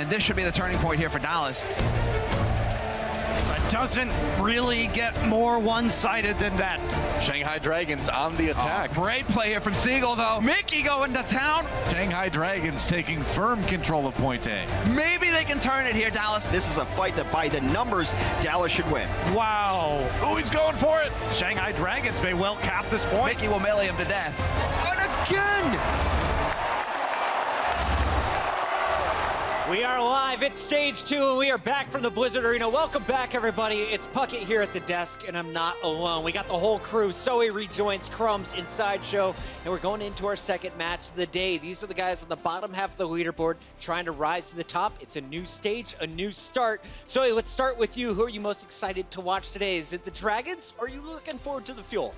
And this should be the turning point here for Dallas. It doesn't really get more one-sided than that. Shanghai Dragons on the attack. Great play here from Siegel, though. Mickey going to town. Shanghai Dragons taking firm control of Point A. Maybe they can turn it here, Dallas. This is a fight that by the numbers, Dallas should win. Wow. Oh, he's going for it. Shanghai Dragons may well cap this point. Mickey will melee him to death. And again! We are live, it's stage 2, and we are back from the Blizzard Arena. Welcome back, everybody. It's Puckett here at the desk, and I'm not alone. We got the whole crew. Zoe rejoins Crumbs in Sideshow, and we're going into our second match of the day. These are the guys on the bottom half of the leaderboard trying to rise to the top. It's a new stage, a new start. Zoe, let's start with you. Who are you most excited to watch today? Is it the Dragons, or are you looking forward to the Fuel?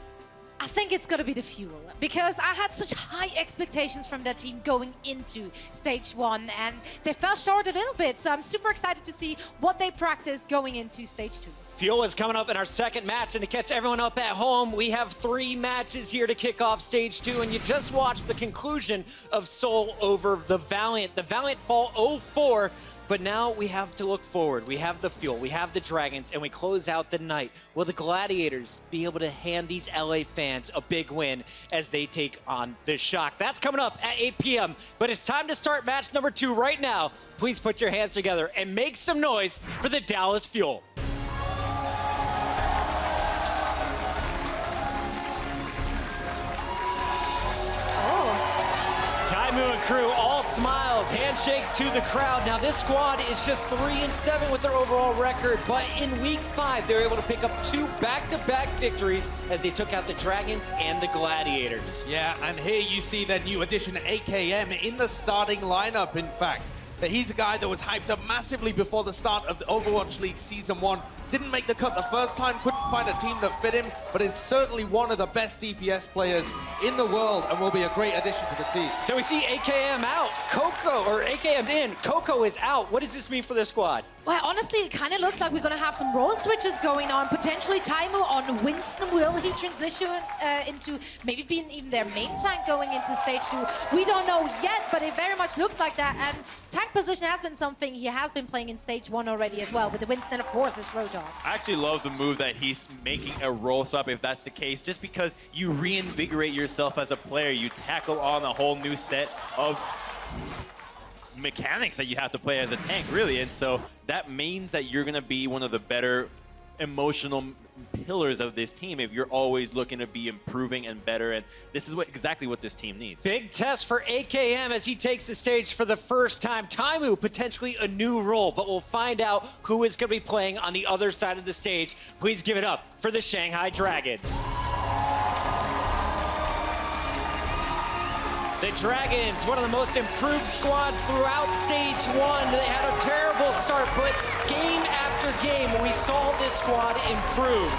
I think it's going to be the Fuel, because I had such high expectations from that team going into stage 1, and they fell short a little bit, so I'm super excited to see what they practice going into stage 2. Fuel is coming up in our second match, and to catch everyone up at home, we have 3 matches here to kick off stage 2, and you just watched the conclusion of Seoul over the Valiant. The Valiant fall 0-4, but now we have to look forward. We have the Fuel, we have the Dragons, and we close out the night. Will the Gladiators be able to hand these LA fans a big win as they take on the Shock? That's coming up at 8 p.m., but it's time to start match number 2 right now. Please put your hands together and make some noise for the Dallas Fuel. Taimu and crew, all smiles, handshakes to the crowd. Now this squad is just 3-7 with their overall record, but in week 5, they were able to pick up 2 back-to-back victories as they took out the Dragons and the Gladiators. Yeah, and here you see their new addition, AKM, in the starting lineup, in fact. That he's a guy that was hyped up massively before the start of the Overwatch League Season 1. Didn't make the cut the first time, couldn't find a team that fit him, but is certainly one of the best DPS players in the world and will be a great addition to the team. So we see AKM out, Coco, or AKM in, Coco is out. What does this mean for the squad? Well, honestly, it kind of looks like we're going to have some role switches going on. Potentially Taimu on Winston. Will he transition into maybe being even their main tank going into stage 2? We don't know yet, but it very much looks like that. And tank position has been something he has been playing in stage 1 already as well, with the Winston, of course, his Roadhog. I actually love the move that he's making a role swap, if that's the case, just because you reinvigorate yourself as a player. You tackle on a whole new set of mechanics that you have to play as a tank, really. And so that means that you're going to be one of the better emotional pillars of this team if you're always looking to be improving and better, and this is exactly what this team needs. Big test for AKM as he takes the stage for the first time. Taimu, potentially a new role, but we'll find out who is going to be playing on the other side of the stage. Please give it up for the Shanghai Dragons. The Dragons, one of the most improved squads throughout stage 1. They had a terrible start, but game after game, we saw this squad improve.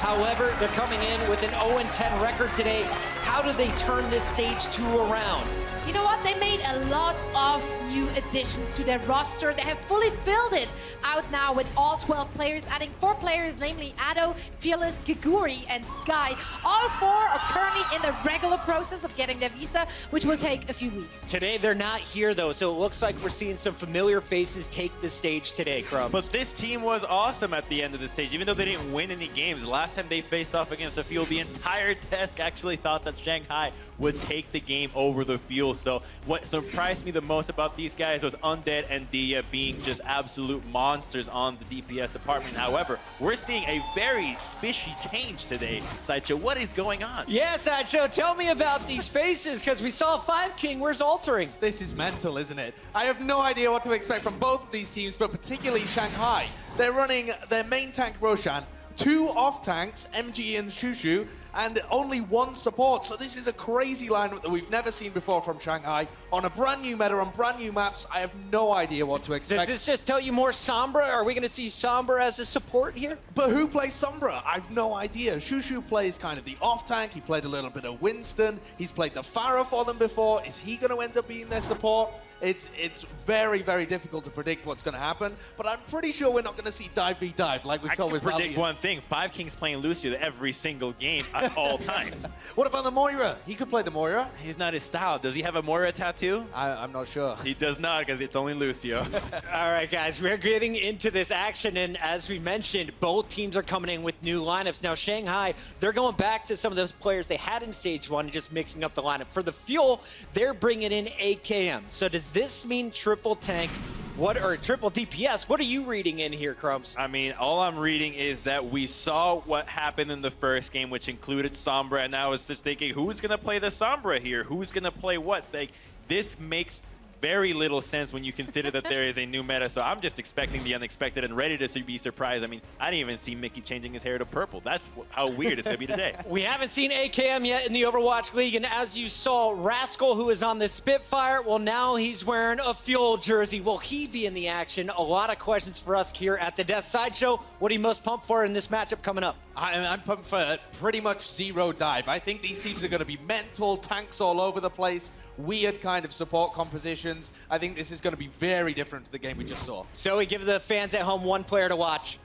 However, they're coming in with an 0-10 record today. How do they turn this stage 2 around? You know what? They made a lot of new additions to their roster. They have fully filled it out now with all 12 players, adding 4 players, namely Ado, Fearless, Giguri, and Sky. All 4 are currently in the regular process of getting their visa, which will take a few weeks. Today, they're not here, though, so it looks like we're seeing some familiar faces take the stage today, Crumbs. But this team was awesome at the end of the stage, even though they didn't win any games. Last time they faced off against the Fuel, the entire desk actually thought that Shanghai would take the game over the Fuel. So what surprised me the most about these guys was Undead and Dia being just absolute monsters on the DPS department. However, we're seeing a very fishy change today. Sideshow, what is going on? Yeah, Sideshow, tell me about these faces, because we saw 5 King. Where's Altering? This is mental, isn't it? I have no idea what to expect from both of these teams, but particularly Shanghai. They're running their main tank, Roshan, 2 off tanks, MG and Shushu, and only 1 support. So this is a crazy lineup that we've never seen before from Shanghai. On a brand new meta, on brand new maps, I have no idea what to expect. Does this just tell you more Sombra? Are we going to see Sombra as a support here? But who plays Sombra? I've no idea. Shushu plays kind of the off tank. He played a little bit of Winston. He's played the Pharah for them before. Is he going to end up being their support? It's very, very difficult to predict what's going to happen. But I'm pretty sure we're not going to see dive v dive like we saw with predict Valiant. one thing. Five Kings playing Lucio every single game at all times. What about the Moira? He could play the Moira. He's not his style. Does he have a Moira tattoo? I'm not sure. He does not, because it's only Lucio. All right, guys, we're getting into this action, and as we mentioned, both teams are coming in with new lineups. Now, Shanghai, they're going back to some of those players they had in Stage 1 and just mixing up the lineup. For the Fuel, they're bringing in AKM. So does this mean triple tank? Or triple DPS? What are you reading in here, Crumbs? I mean, all I'm reading is that we saw what happened in the first game, which included Sombra, and I was just thinking, who's going to play the Sombra here? Who's going to play what? Like, this makes very little sense when you consider that there is a new meta, so I'm just expecting the unexpected and ready to be surprised. I mean, I didn't even see Mickey changing his hair to purple. That's how weird it's going to be today. We haven't seen AKM yet in the Overwatch League, and as you saw, Rascal, who is on the Spitfire, well, now he's wearing a Fuel jersey. Will he be in the action? A lot of questions for us here at the Death Sideshow. What are you most pumped for in this matchup coming up? I'm pumped for pretty much zero dive. I think these teams are going to be mental, tanks all over the place, weird kind of support compositions. I think this is going to be very different to the game we just saw. So we give the fans at home one player to watch.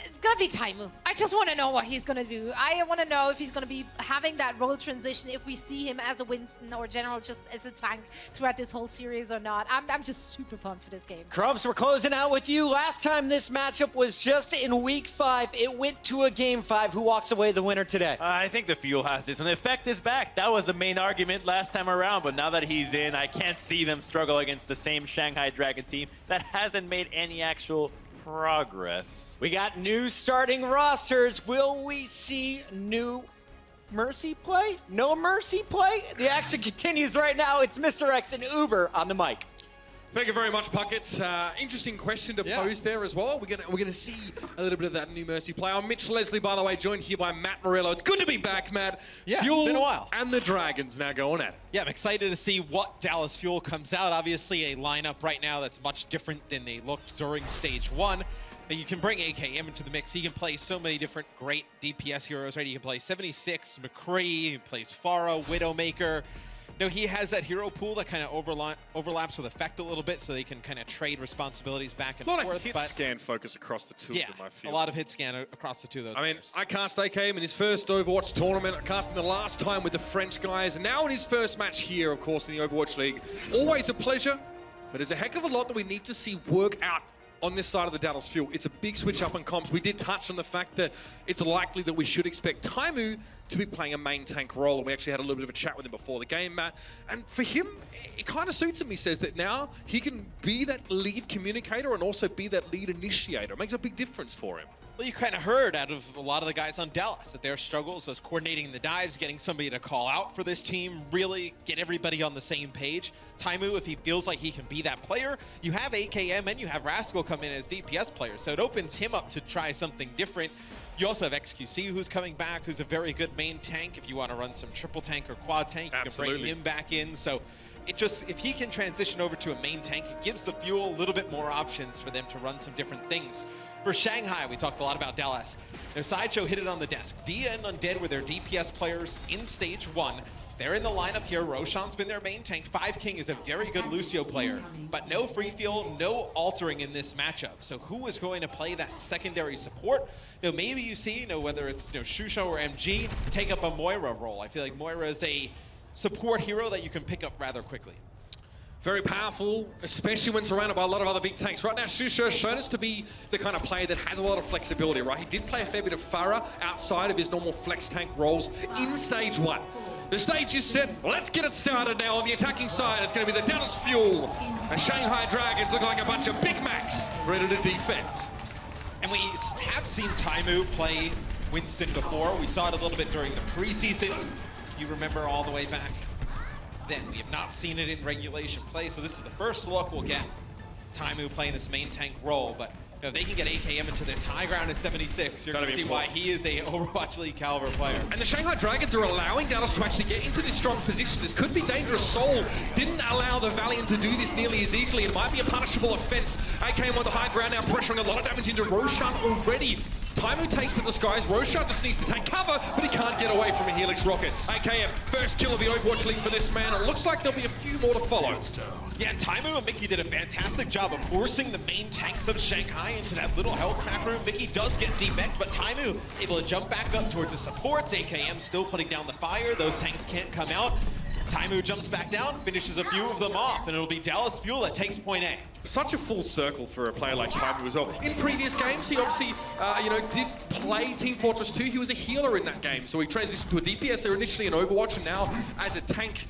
It's gonna be Taimu. I just want to know what he's gonna do. I want to know if he's gonna be having that role transition, if we see him as a Winston or General just as a tank throughout this whole series or not. I'm just super pumped for this game. Crumbs, we're closing out with you. Last time this matchup was just in Week 5. It went to a Game 5. Who walks away the winner today? I think the Fuel has this one. Effect is back. That was the main argument last time around, but now that he's in, I can't see them struggle against the same Shanghai Dragon team that hasn't made any actual progress. We got new starting rosters. Will we see new Mercy play? No Mercy play? The action continues right now. It's Mr. X and Uber on the mic. Thank you very much, Puckett. Interesting question to pose there as well. We're gonna see a little bit of that new Mercy play. I'm Mitch Leslie, by the way, joined here by Matt Morello. It's good to be back, Matt. Yeah, Fuel been a while. And the Dragons now going at it. Yeah, I'm excited to see what Dallas Fuel comes out. Obviously, a lineup right now that's much different than they looked during Stage 1. But you can bring AKM into the mix. He can play so many different great DPS heroes, right? He can play 76, McCree, he plays Pharah, Widowmaker. You know, he has that hero pool that kind of overlaps with Effect a little bit, so they can kind of trade responsibilities back and forth. A lot of hit scan focus across the two of them, I feel. A lot of hit scan across the two of those. I mean, players. I cast AKM in his first Overwatch tournament. I cast him the last time with the French guys, and now in his first match here, of course, in the Overwatch League. Always a pleasure, but there's a heck of a lot that we need to see work out on this side of the Dallas Fuel. It's a big switch up in comps. We did touch on the fact that it's likely that we should expect Taimu to be playing a main tank role. And we actually had a little bit of a chat with him before the game, Matt. And for him, it kind of suits him. He says that now he can be that lead communicator and also be that lead initiator. It makes a big difference for him. Well, you kind of heard out of a lot of the guys on Dallas that their struggles was coordinating the dives, getting somebody to call out for this team, really get everybody on the same page. Taimu, if he feels like he can be that player, you have AKM and you have Rascal come in as DPS players, so it opens him up to try something different. You also have XQC who's coming back, who's a very good main tank. If you want to run some triple tank or quad tank, you can bring him back in. So it just, if he can transition over to a main tank, it gives the Fuel a little bit more options for them to run some different things. For Shanghai, we talked a lot about Dallas. Their Sideshow hit it on the desk. Dia and Undead were their DPS players in Stage 1. They're in the lineup here. Roshan's been their main tank. Five King is a very good Lucio player, but no free fuel, no altering in this matchup. So who is going to play that secondary support? You know, maybe you see, whether it's Shusho or MG, take up a Moira role. I feel like Moira is a support hero that you can pick up rather quickly. Very powerful, especially when surrounded by a lot of other big tanks. Right now, Shusho has shown us to be the kind of player that has a lot of flexibility, right? He did play a fair bit of Pharah outside of his normal flex tank roles in Stage 1. The stage is set. Let's get it started now on the attacking side. It's going to be the Dallas Fuel. The Shanghai Dragons look like a bunch of Big Macs ready to defend. And we have seen Taimu play Winston before. We saw it a little bit during the preseason. You remember all the way back then. We have not seen it in regulation play, so this is the first look we'll get. Taimu playing this main tank role, but if they can get AKM into this high ground at 76, you're going to see why he is a Overwatch League caliber player. And the Shanghai Dragons are allowing Dallas to actually get into this strong position. This could be dangerous. Soul didn't allow the Valiant to do this nearly as easily. It might be a punishable offense. AKM on the high ground now, pressuring a lot of damage into Roshan already. Taimu takes to the skies. Roshan just needs to take cover, but he can't get away from a Helix rocket. AKM, first kill of the Overwatch League for this man. It looks like there'll be a few more to follow. Yeah, and Taimu and Mickey did a fantastic job of forcing the main tanks of Shanghai into that little health pack room. Mickey does get debanked, but Taimu able to jump back up towards the supports. AKM still putting down the fire. Those tanks can't come out. Taimu jumps back down, finishes a few of them off, and it'll be Dallas Fuel that takes point A. Such a full circle for a player like Taimu as well. In previous games, he obviously, did play Team Fortress 2. He was a healer in that game, so he transitioned to a DPS there initially in Overwatch, and now as a tank.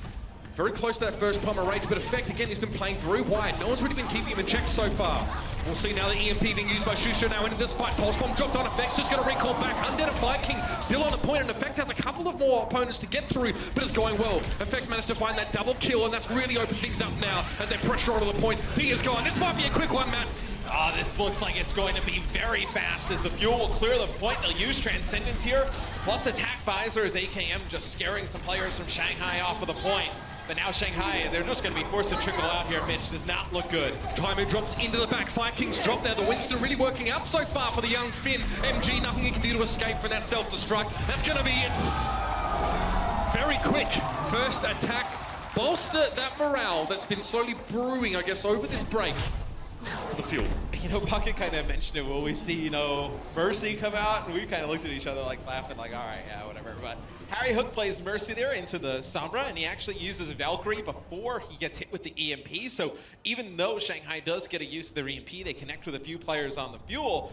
Very close to that first Palmer rage, but Effect, again, he's been playing very wide. No one's really been keeping him in check so far. We'll see now the EMP being used by Shusha now into this fight. Pulse Bomb dropped on Effect's just going to recall back. Undead and Viking still on the point, and Effect has a couple of more opponents to get through, but it's going well. Effect managed to find that double kill, and that's really opened things up now as they pressure onto the point. He is gone. This might be a quick one, Matt. Oh, this looks like it's going to be very fast as the Fuel will clear the point. They'll use Transcendence here, plus Attack Visor as AKM just scaring some players from Shanghai off of the point. But now Shanghai, they're just going to be forced to trickle out here, Mitch. Does not look good. Taimu drops into the back. Vikings drop now. The Winston really working out so far for the young Finn. MG, nothing he can do to escape from that self-destruct. That's going to be it. Very quick. First attack. Bolster that morale that's been slowly brewing, I guess, over this break. The Fuel. You know, Bucket kind of mentioned it. Will we see, Mercy come out? And we kind of looked at each other like laughing, like, all right, yeah, whatever. But Harry Hook plays Mercy there into the Sombra, and he actually uses Valkyrie before he gets hit with the EMP. So even though Shanghai does get a use of their EMP, they connect with a few players on the Fuel,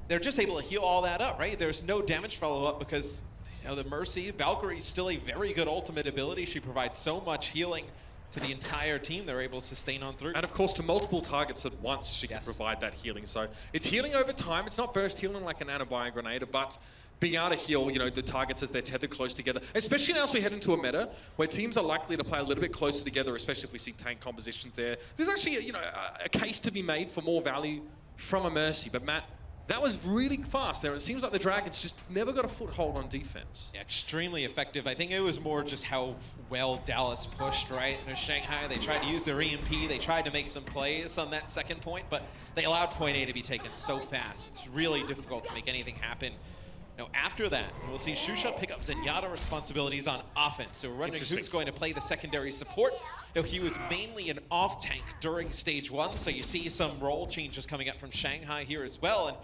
they're just able to heal all that up, right? There's no damage follow-up because, the Mercy, Valkyrie is still a very good ultimate ability. She provides so much healing to the entire team. They're able to sustain on through. And of course, to multiple targets at once, she can provide that healing. So it's healing over time. It's not burst healing like an Anabia Grenade, but being able to heal, the targets as they're tethered close together, especially now as we head into a meta where teams are likely to play a little bit closer together, especially if we see tank compositions there. There's actually, a case to be made for more value from a Mercy. But Matt, that was really fast there. It seems like the Dragons just never got a foothold on defense. Yeah, extremely effective. I think it was more just how well Dallas pushed, right? Shanghai, they tried to use their EMP. They tried to make some plays on that second point, but they allowed point A to be taken so fast. It's really difficult to make anything happen. Now, after that, we'll see Shusha pick up Zenyatta responsibilities on offense. So we're wondering who's going to play the secondary support. Now, he was mainly an off-tank during Stage 1, so you see some role changes coming up from Shanghai here as well. And,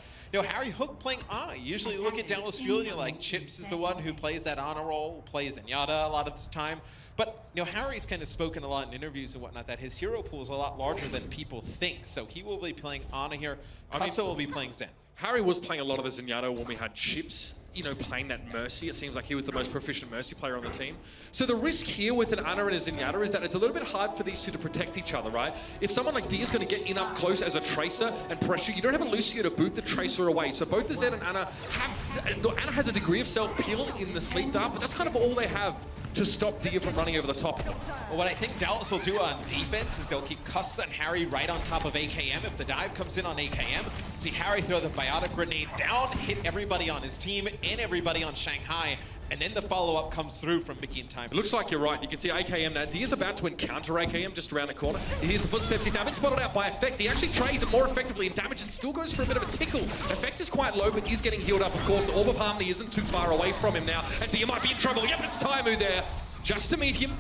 Harry Hook playing Ana. Usually you look at Dallas Fuel and you're like, Chips is the one who plays that Ana role, plays Zenyatta a lot of the time. But, Harry's kind of spoken a lot in interviews and whatnot that his hero pool is a lot larger than people think. So he will be playing Ana here. Cusso will be playing Zen. Harry was playing a lot of the Zenyatta when we had Chips, playing that Mercy. It seems like he was the most proficient Mercy player on the team. So the risk here with an Ana and a Zenyatta is that it's a little bit hard for these two to protect each other, right? If someone like D is going to get in up close as a Tracer and pressure, you don't have a Lucio to boot the Tracer away. So both the Zed and Ana have... Ana has a degree of self-peel in the Sleep Dart, but that's kind of all they have to stop Dia from running over the top. Well, what I think Dallas will do on defense is they'll keep Cussa and Harry right on top of AKM. If the dive comes in on AKM, see Harry throw the Biotic Grenade down, hit everybody on his team and everybody on Shanghai, and then the follow-up comes through from Mickey and Time. It looks like you're right. You can see AKM now. Dia's about to encounter AKM just around the corner. He hears the footsteps. He's now been spotted out by Effect. He actually trades it more effectively in damage and still goes for a bit of a tickle. Effect is quite low, but he's getting healed up. Of course, the Orb of Harmony isn't too far away from him now, and Dia might be in trouble. Yep, it's Taimu there, just to meet him.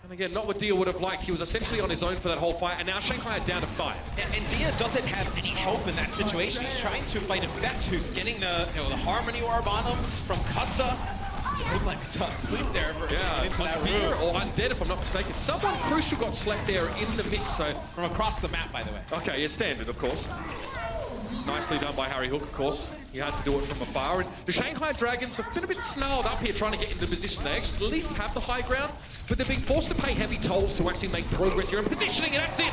And again, not what Dia would have liked. He was essentially on his own for that whole fight, and now Shanghai are down to 5. And Dia doesn't have any help in that situation. He's trying to fight Effect, who's getting the Harmony Orb on him from Cussa. It looked like we saw sleep there for into that room. Or Undead, if I'm not mistaken. Someone crucial got slept there in the mix, so... From across the map, by the way. Okay, yeah, standard, of course. Nicely done by Harry Hook, of course. He had to do it from afar. And the Shanghai Dragons have been a bit snarled up here trying to get into position. They actually at least have the high ground, but they're being forced to pay heavy tolls to actually make progress here. And positioning, and that's it!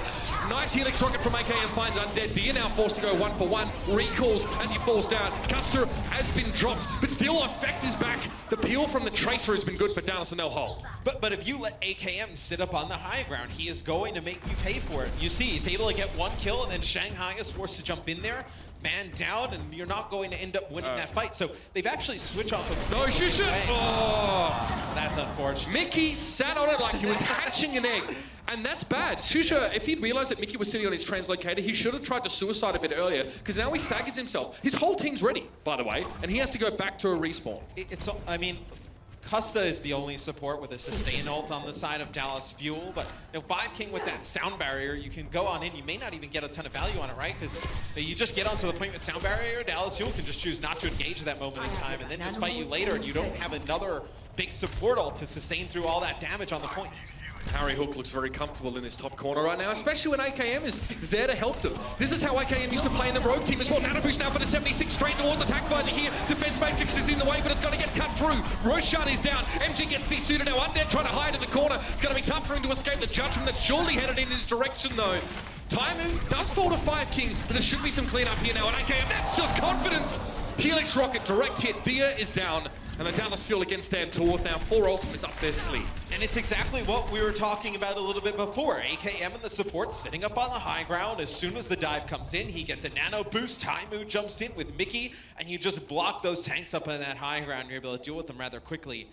Nice Helix rocket from AKM finds Undead. Dia now forced to go 1-for-1. Recalls as he falls down. Custer has been dropped, but still Effect is back. The peel from the Tracer has been good for Dallas, and they'll hold. But if you let AKM sit up on the high ground, he is going to make you pay for it. You see, he's able to get one kill, and then Shanghai is forced to jump in there. man down, and you're not going to end up winning that fight. So they've actually switched off of... No, Shusha! Oh! That's unfortunate. Mickey sat on it like he was hatching an egg. And that's bad. Shusha, if he'd realized that Mickey was sitting on his translocator, he should have tried to suicide a bit earlier, because now he staggers himself. His whole team's ready, by the way, and he has to go back to a respawn. I mean, Custa is the only support with a sustain ult on the side of Dallas Fuel, but you know, 5King with that sound barrier, you can go on in. You may not even get a ton of value on it, right? Because you just get onto the point with sound barrier, Dallas Fuel can just choose not to engage at that moment in time and then just fight you later, and you don't have another big support ult to sustain through all that damage on the point. Harry Hook looks very comfortable in this top corner right now, especially when AKM is there to help them. This is how AKM used to play in the rogue team as well. Nano boost now for the 76 straight towards attack visor here. Defense matrix is in the way, but it's got to get cut through. Roshan is down. MG gets desuited now. Undead trying to hide in the corner. It's going to be tough for him to escape the judgment that's surely headed in his direction though. Taimu does fall to 5King, but there should be some cleanup here now. And AKM, that's just confidence. Helix Rocket, direct hit. Dia is down. And the Dallas Fuel against stand toward now 4 ultimates up their sleeve. And it's exactly what we were talking about a little bit before. AKM and the support sitting up on the high ground. As soon as the dive comes in, he gets a nano boost. Taimu jumps in with Mickey, and you just block those tanks up on that high ground. You're able to deal with them rather quickly.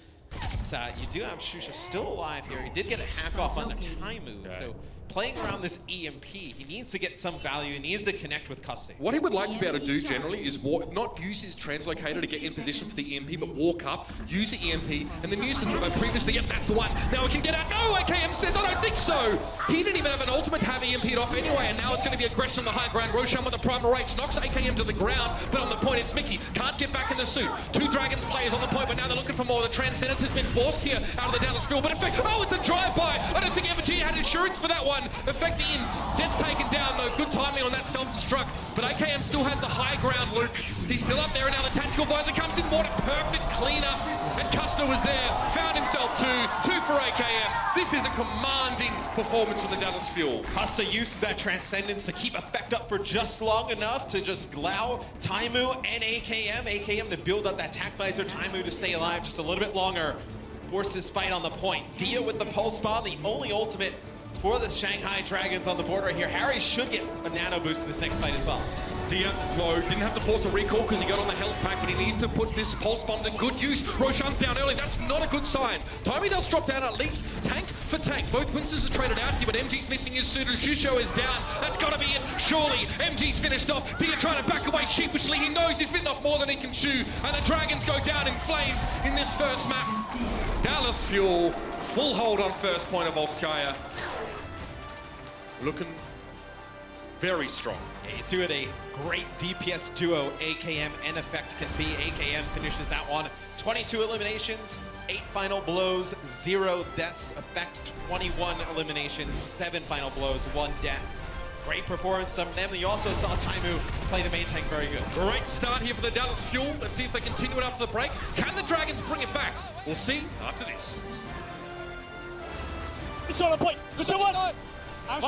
So you do have Shusha still alive here. He did get a hack off on the Taimu. Right. So playing around this EMP, he needs to get some value. He needs to connect with Cussy. What he would like to be able to do generally is not use his translocator to get in position for the EMP, but walk up, use the EMP, and then use the previously. Yep, that's the one. Now we can get out. No, AKM says, I don't think so. He didn't even have an ultimate to have EMP'd off anyway, and now it's going to be aggression on the high ground. Roshan with the primal rage knocks AKM to the ground, but on the point it's Mickey. Can't get back in the suit. 2 Dragons players on the point, but now they're looking for more. The Transcendence has been forced here out of the Dallas Field, but in fact, oh, it's a drive-by. I don't think MG had insurance for that one. Effect in. Dead's taken down though. Good timing on that self-destruct. But AKM still has the high ground, Luke. He's still up there, and now the tactical visor comes in. What a perfect cleanup. And Custer was there. Found himself 2 for AKM. This is a commanding performance of the Dallas Fuel. Custer used that Transcendence to keep effect up for just long enough to just allow Taimu and AKM to build up that tac visor. Taimu to stay alive just a little bit longer. Force this fight on the point. Dia with the pulse bomb, the only ultimate for the Shanghai Dragons on the board right here. Harry should get a nano boost in this next fight as well. Dia, low, didn't have to force a recall because he got on the health pack, but he needs to put this pulse bomb to good use. Roshan's down early, that's not a good sign. Tommy does drop down at least tank for tank. Both Winstons are traded out here, but MG's missing his suit and Shusho is down. That's gotta be it, surely. MG's finished off. Dia trying to back away sheepishly. He knows he's bitten off more than he can chew, and the Dragons go down in flames in this first map. Dallas Fuel, full hold on first point of Volskaya. Looking very strong. Yeah, you see what a great DPS duo AKM and Effect can be. AKM finishes that one. 22 eliminations, 8 final blows, 0 deaths. Effect 21 eliminations, 7 final blows, 1 death. Great performance from them. You also saw Taimu play the main tank very good. Great start here for the Dallas Fuel. Let's see if they continue it after the break. Can the Dragons bring it back? We'll see after this. It's on a point. Good one. I'm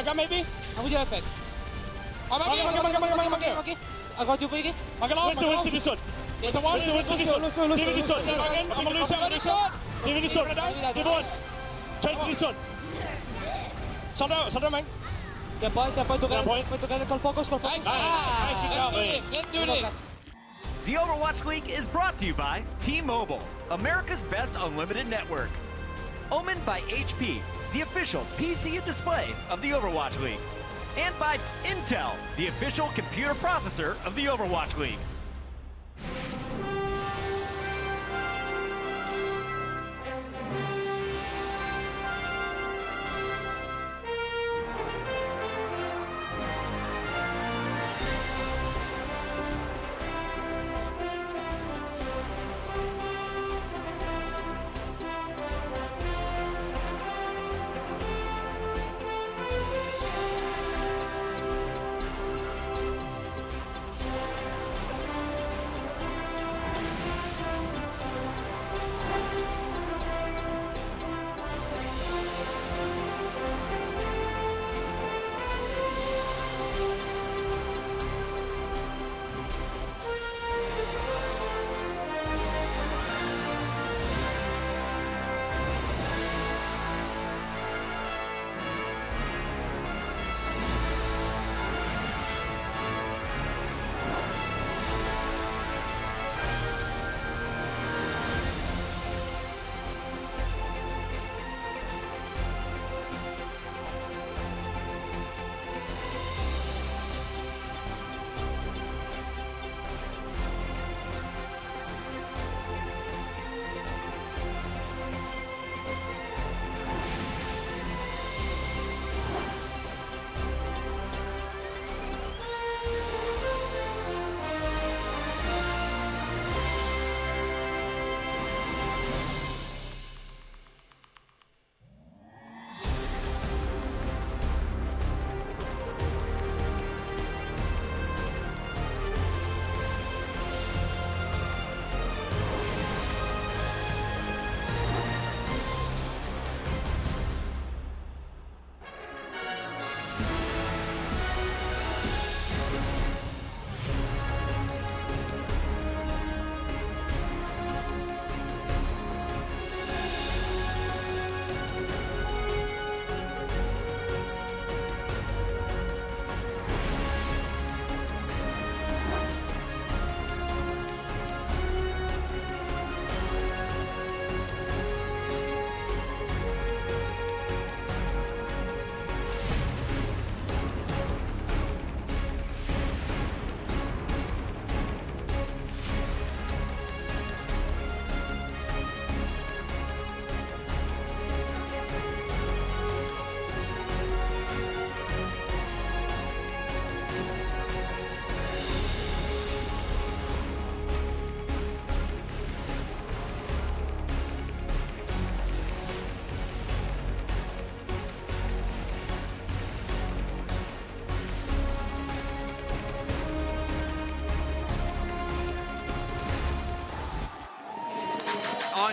Come maybe. Aku je effect. Okey. Aku jumpa lagi. Winston Discord. Winston Discord. David Discord. I'm gonna lose shot. David Discord. David boys. Chase Discord. Sandra man. The boys together. Call focus. Nice. Let's do this. The Overwatch League is brought to you by T-Mobile, America's best unlimited network. Omened by HP, the official PC and display of the Overwatch League. And by Intel, the official computer processor of the Overwatch League.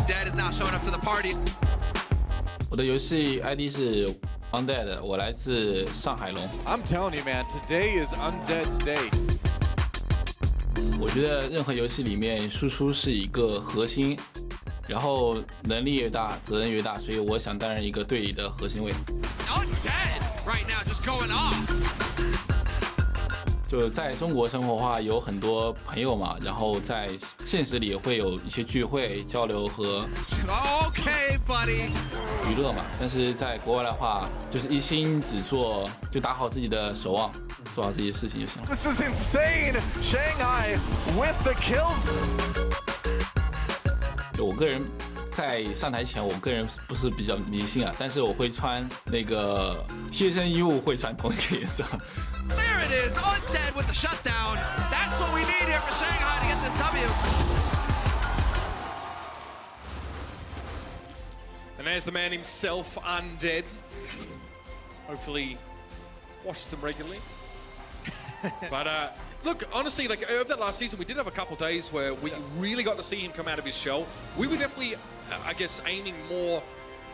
Undead is now showing up to the party. 我的游戏 ID 是 Undead， 我来自上海龙。I'm telling you, man, today is Undead's day. 我觉得任何游戏里面输出是一个核心，然后能力越大，责任越大，所以我想担任一个队里的核心位。Undead right now just going off. 就在中国生活的话，有很多朋友嘛，然后在现实里会有一些聚会、交流和 Okay, buddy. 娱乐嘛。但是在国外的话，就是一心只做，就打好自己的守望，做好自己的事情就行了。This is insane. Shanghai with the kills. 我个人在上台前，我个人不是比较迷信啊，但是我会穿那个贴身衣物，会穿同一个颜色。There it is, Undead with the shutdown. That's what we need here for Shanghai to get this W. And there's the man himself, Undead. Hopefully, watches them regularly. But look, honestly, like over that last season, we did have a couple days where we really got to see him come out of his shell. We were definitely, I guess, aiming more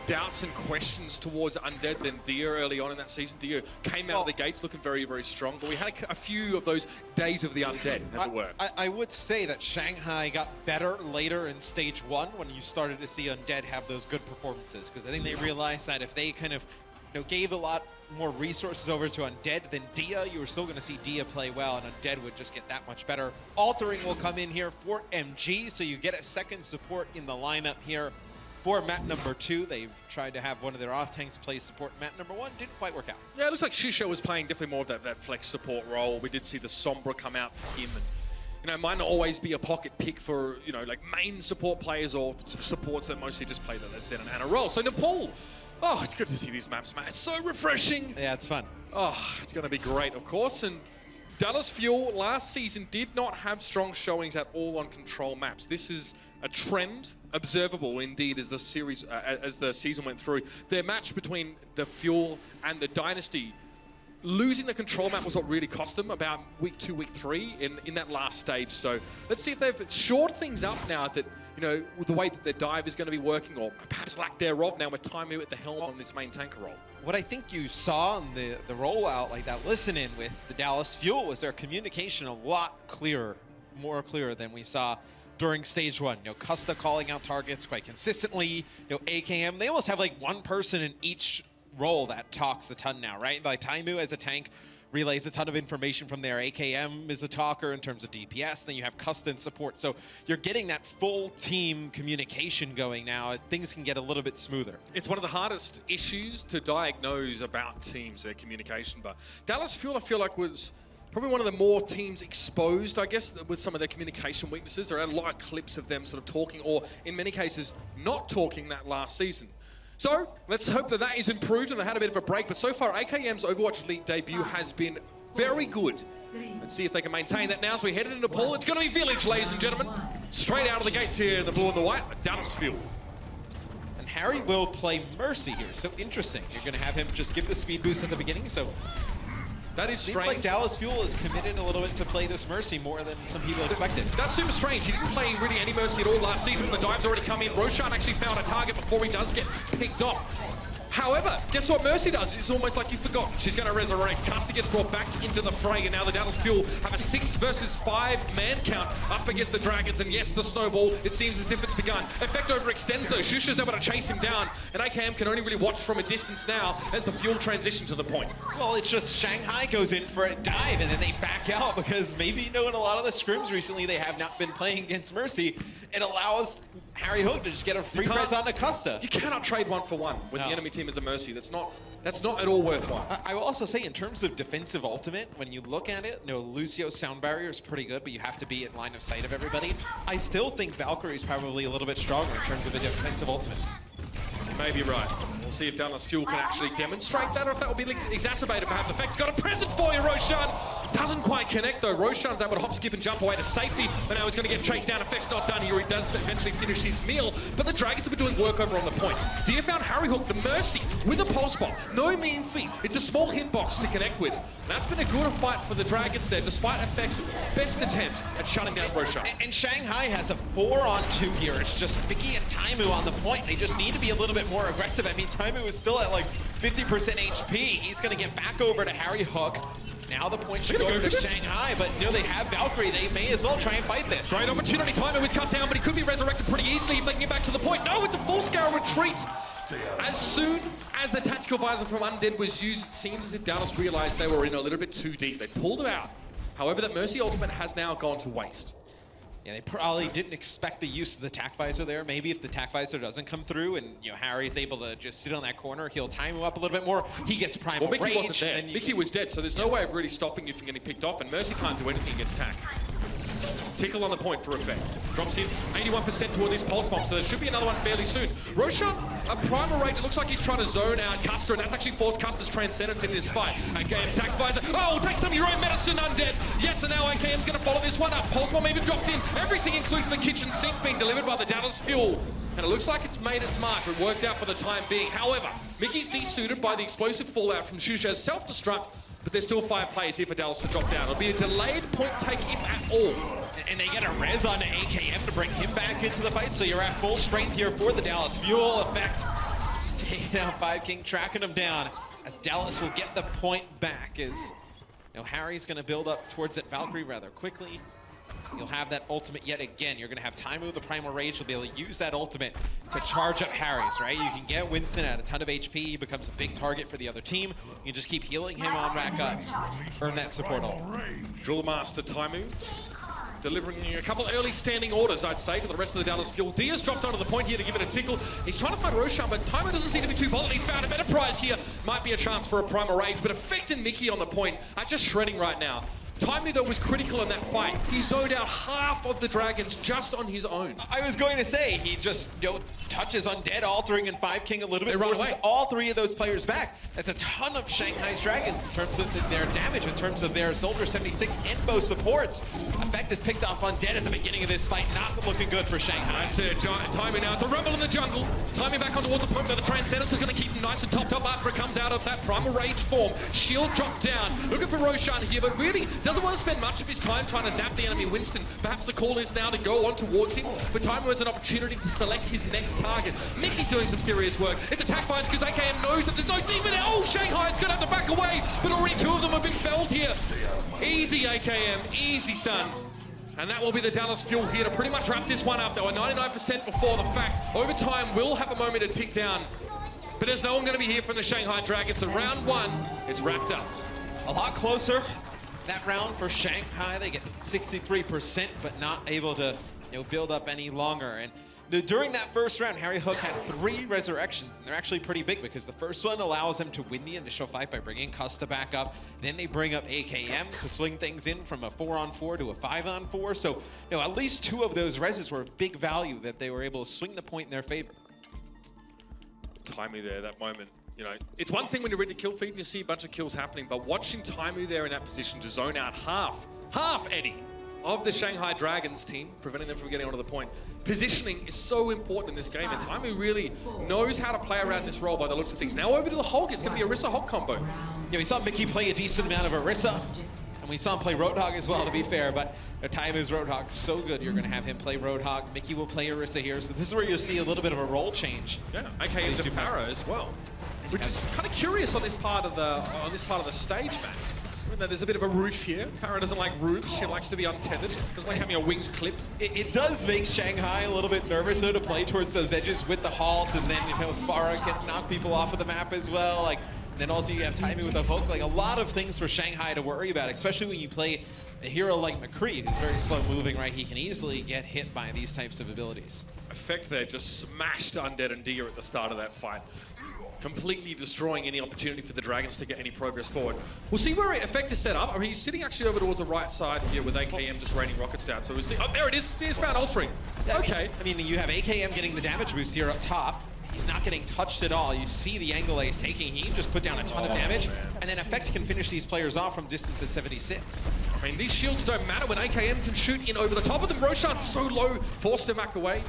doubts and questions towards Undead than Dia early on in that season. Dia came out of the gates looking very, very strong, but we had a few of those days of the Undead, as it were. I would say that Shanghai got better later in stage 1 when you started to see Undead have those good performances, because I think they realized that if they kind of gave a lot more resources over to Undead than Dia, you were still going to see Dia play well, and Undead would just get that much better. Altering will come in here for MG, so you get a second support in the lineup here. For map number 2, they've tried to have one of their off-tanks play support. Map number 1 didn't quite work out. Yeah, it looks like Shusho was playing definitely more of that flex support role. We did see the Sombra come out for him. And, might not always be a pocket pick for, like main support players or supports that mostly just play that Zen and Ana role. So Nepal, oh, it's good to see these maps, man. It's so refreshing. Yeah, it's fun. Oh, it's going to be great, of course. And Dallas Fuel last season did not have strong showings at all on control maps. This is a trend observable indeed as the series, as the season went through. Their match between the Fuel and the Dynasty, losing the control map was what really cost them about week 2, week 3 in that last stage. So let's see if they've shored things up now that, with the way that their dive is going to be working, or perhaps lack thereof now with Taimu at the helm on this main tanker role. What I think you saw in the rollout, like that listen-in with the Dallas Fuel, was their communication a lot clearer, more clear than we saw during stage 1. Custa calling out targets quite consistently. AKM, they almost have like one person in each role that talks a ton now, right? Like Taimu as a tank relays a ton of information from there. AKM is a talker in terms of DPS. Then you have Custa and support. So you're getting that full team communication going now. Things can get a little bit smoother. It's one of the hardest issues to diagnose about teams, their communication. But Dallas Fuel, I feel like, was probably one of the more teams exposed, I guess, with some of their communication weaknesses. There are a lot of clips of them sort of talking, or in many cases, not talking that last season. So let's hope that that is improved, and they had a bit of a break. But so far, AKM's Overwatch League debut has been very good. Let's see if they can maintain that now as we head into Nepal. It's going to be Village, ladies and gentlemen. Straight out of the gates here in the blue and the white, Dallas Fuel. And Harry will play Mercy here. So interesting. You're going to have him just give the speed boost at the beginning. So that is seems strange. like Dallas Fuel is committed a little bit to play this Mercy more than some people expected. That's super strange. He didn't play really any Mercy at all last season when the dive's already come in. Roshan actually found a target before he does get picked off. However, guess what Mercy does? It's almost like you've forgotten. She's going to resurrect. Custa gets brought back into the fray, and now the Dallas Fuel have a 6 versus 5 man count up against the Dragons, and yes, the snowball, it seems as if it's begun. Effect overextends though. Shusha's able to chase him down, and AKM can only really watch from a distance now as the Fuel transition to the point. Well, it's just Shanghai goes in for a dive, and then they back out because maybe, in a lot of the scrims recently, they have not been playing against Mercy. It allows Harry Hope to just get a free press on Acosta. You cannot trade 1-for-1 when the enemy team is a Mercy. That's not at all worthwhile. I will also say, in terms of defensive ultimate, when you look at it, Lucio's sound barrier is pretty good, but you have to be in line of sight of everybody. I still think Valkyrie is probably a little bit stronger in terms of a defensive ultimate. You may be right. We'll see if Dallas Fuel can actually demonstrate that, or if that will be exacerbated perhaps. Effect's got a present for you, Roshan! Doesn't quite connect though. Roshan's able to hop, skip, and jump away to safety, but now he's going to get chased down. Effect's not done here. He does eventually finish his meal, but the Dragons have been doing work over on the point. Dia found Harry Hook, the Mercy, with a pulse bomb. No mean feat. It's a small hitbox to connect with. And that's been a good fight for the Dragons there, despite Effect's best attempt at shutting down Roshan. And Shanghai has a 4-on-2 here. It's just Mickey and Taimu on the point. They just need to be a little bit more aggressive. I mean, Taimu is still at like 50% HP. He's going to get back over to Harry Hook. Now the point should go over to Shanghai, but you know, they have Valkyrie. They may as well try and fight this. Great opportunity. Taimu is cut down, but he could be resurrected pretty easily if they can get back to the point. No, it's a full-scale retreat. As soon as the tactical visor from Undead was used, it seems as if Dallas realized they were in a little bit too deep. They pulled him out. However, that Mercy ultimate has now gone to waste. Yeah, they probably didn't expect the use of the tac visor there. Maybe if the tac visor doesn't come through and Harry's able to just sit on that corner, he'll time him up a little bit more. He gets primal Mickey rage. wasn't dead. Mickey was dead, so there's no way of really stopping you from getting picked off, and Mercy can't do anything against tac. Tickle on the point for Effect. Drops in 81% towards his pulse bomb, so there should be another one fairly soon. Roshan, a primal rage. It looks like he's trying to zone out Custer, and that's actually forced Custer's transcendence in this fight. AKM tac visor. Oh, take some of your own medicine, Undead. Yes, and now AKM's going to follow this one up. Pulse bomb even dropped in. Everything, including the kitchen sink, being delivered by the Dallas Fuel. And it looks like it's made its mark. It worked out for the time being. However, Mickey's desuited by the explosive fallout from Shusha's self-destruct, but there's still 5 players here for Dallas to drop down. It'll be a delayed point take, if at all. And they get a res onto AKM to bring him back into the fight, so you're at full strength here for the Dallas Fuel. Effect just taking down 5 King, tracking him down, as Dallas will get the point back, as Harry's going to build up towards that Valkyrie rather quickly. You'll have that ultimate yet again. You're going to have Taimu, the Primal Rage. You'll be able to use that ultimate to charge up Harry's, right? You can get Winston at a ton of HP. He becomes a big target for the other team. You can just keep healing him on back up. Earn that support ult. Drill Master Taimu delivering a couple early standing orders, I'd say, to the rest of the Dallas Fuel. Dia's dropped onto the point here to give it a tickle. He's trying to find Roshan, but Taimu doesn't seem to be too bothered. He's found a better prize here. Might be a chance for a Primal Rage, but Effect and Mickey on the point are just shredding right now. Taimu, though, was critical in that fight. He zoned out half of the Dragons just on his own. I was going to say, he just touches Undead, altering, and 5 King a little bit. Run away. All 3 of those players back. That's a ton of Shanghai's Dragons in terms of their damage, in terms of their Soldier 76 and both supports. Effect is picked off Undead at the beginning of this fight. Not looking good for Shanghai. That's it. Taimu now. It's a rumble in the jungle. Taimu back on towards the point, but the Transcendence is going to keep him nice and topped up after it comes out of that Primal Rage form. Shield dropped down. Looking for Roshan here, but really doesn't want to spend much of his time trying to zap the enemy Winston. Perhaps the call is now to go on towards him, but Taimu has an opportunity to select his next target. Mickey's doing some serious work. It's attack finds because AKM knows that there's no demon there. Oh, Shanghai's going to have to back away, but already 2 of them have been felled here. Easy, AKM. Easy, son. And that will be the Dallas Fuel here to pretty much wrap this one up. They were 99% before the fact. Overtime will have a moment to tick down, but there's no one going to be here from the Shanghai Dragons. So round 1 is wrapped up. A lot closer. That round for Shanghai, they get 63%, but not able to build up any longer. And during that first round, Harry Hook had 3 resurrections, and they're actually pretty big because the first one allows them to win the initial fight by bringing Custa back up. Then they bring up AKM to swing things in from a 4-on-4 to a 5-on-4. So at least 2 of those reses were of big value that they were able to swing the point in their favor. Taimu there, that moment. It's one thing when you're ready to kill feed and you see a bunch of kills happening, but watching Taimu there in that position to zone out half, Eddie, of the Shanghai Dragons team, preventing them from getting onto the point. Positioning is so important in this game, and Taimu really knows how to play around this role by the looks of things. Now over to the Hulk, it's going to be Orisa Hulk combo. We saw Mickey play a decent amount of Orisa, and we saw him play Roadhog as well, to be fair, but Taimu's Roadhog's so good, you're going to have him play Roadhog. Mickey will play Orisa here, so this is where you'll see a little bit of a role change. Yeah, AKM's a Pharaoh as well, which is kind of curious on this part of the stage, man. There's a bit of a roof here. Farah doesn't like roofs. She likes to be untethered. Doesn't like having her wings clipped. It does make Shanghai a little bit nervous, though, to play towards those edges with the halt, and then, Farah can knock people off of the map as well. Then also you have Taimu with the Hulk. A lot of things for Shanghai to worry about, especially when you play a hero like McCree, who's very slow moving, right? He can easily get hit by these types of abilities. Effect there just smashed Undead and Dia at the start of that fight, completely destroying any opportunity for the Dragons to get any progress forward. We'll see where Effect is set up. I mean, he's sitting actually over towards the right side here with AKM just raining rockets down. So we'll see. Oh, there it is. He's found altering. Okay. I mean, you have AKM getting the damage boost here up top. He's not getting touched at all. You see the angle that he's taking. He just put down a ton of damage. And then Effect can finish these players off from distance of 76. I mean, these shields don't matter when AKM can shoot in over the top of them. Roshan's so low, forced to back away.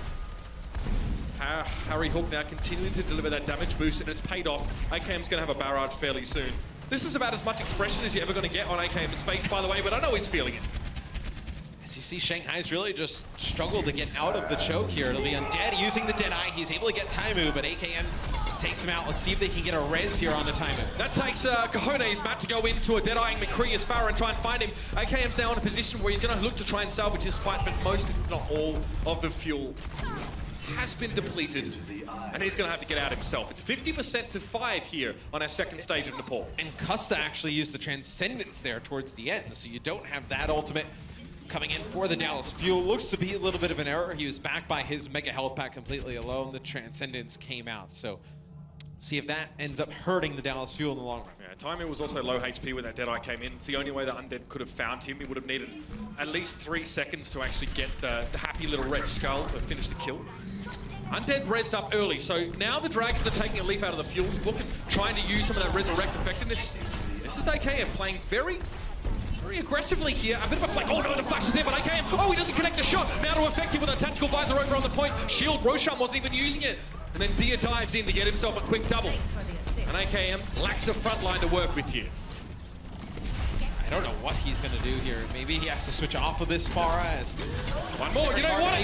Harry Hook now continuing to deliver that damage boost, and it's paid off. AKM's going to have a barrage fairly soon. This is about as much expression as you're ever going to get on AKM's face, by the way, but I know he's feeling it. As you see, Shanghai's really just struggled to get out of the choke here. It'll be Undead using the Deadeye. He's able to get Taimu, but AKM takes him out. Let's see if they can get a res here on the Taimu. That takes Cojones, Matt, to go into a Deadeyeing McCree as far and try and find him. AKM's now in a position where he's going to look to try and salvage his fight, but most, if not all, of the fuel has been depleted, and he's going to have to get out himself. It's 50% to 5 here on our second stage of Nepal. And Custa actually used the Transcendence there towards the end, so you don't have that ultimate coming in for the Dallas Fuel. Looks to be a little bit of an error. He was backed by his Mega Health Pack completely alone. The Transcendence came out, so see if that ends up hurting the Dallas Fuel in the long run. Yeah, Taimu was also low HP when that Deadeye came in. It's the only way that Undead could have found him. He would have needed at least 3 seconds to actually get the happy little red skull to finish the kill. Undead rezzed up early, so now the Dragons are taking a leaf out of the Fuel's book and trying to use some of that resurrect effectiveness. This is AKM playing very aggressively here. A bit of a flash. Oh no, the flash is there, but AKM, oh, he doesn't connect the shot. Now to effect him with a tactical visor over on the point. Shield, Roshan wasn't even using it. And then Dia dives in to get himself a quick double. And AKM lacks a front line to work with here. I don't know what he's going to do here. Maybe he has to switch off of this Pharah as... One more, you know what?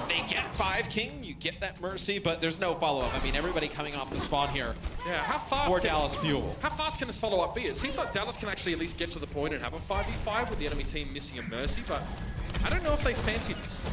They get 5 King, you get that Mercy, but there's no follow-up. I mean, everybody coming off the spawn here. Yeah, how fast for Dallas Fuel. How fast can this follow-up be? It seems like Dallas can actually at least get to the point and have a 5v5 with the enemy team missing a Mercy, but I don't know if they fancy this.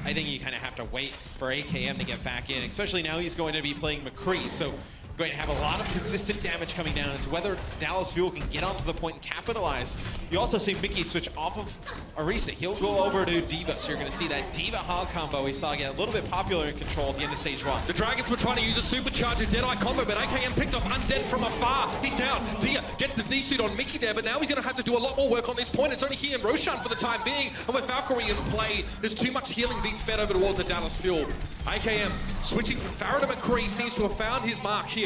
I think you kind of have to wait for AKM to get back in, especially now he's going to be playing McCree, so going to have a lot of consistent damage coming down. It's whether Dallas Fuel can get onto the point and capitalize. You also see Mickey switch off of Orisa. He'll go over to D.Va, so you're going to see that D.Va Hog combo we saw get a little bit popular in Control at the end of stage 1. The Dragons were trying to use a supercharger Deadeye combo, but AKM picked off Undead from afar. He's down. Dia gets the D-suit on Mickey there, but now he's going to have to do a lot more work on this point. It's only he and Roshan for the time being, and with Valkyrie in play, there's too much healing being fed over towards the Dallas Fuel. AKM switching from Farah to McCree seems to have found his mark here.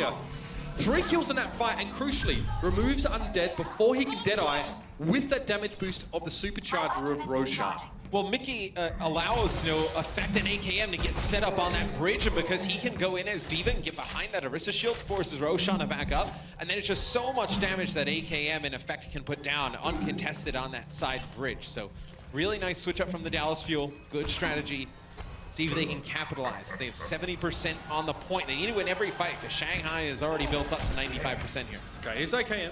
3 kills in that fight, and crucially, removes Undead before he can Deadeye with that damage boost of the supercharger of Roshan. Well, Mickey allows effect an AKM to get set up on that bridge, and because he can go in as D.Va and get behind that Orisa shield, forces Roshan to back up, and then it's just so much damage that AKM in effect can put down uncontested on that side bridge. So really nice switch up from the Dallas Fuel, good strategy. See if they can capitalize. They have 70% on the point. They need to win every fight because Shanghai is already built up to 95% here. Okay, here's AKM.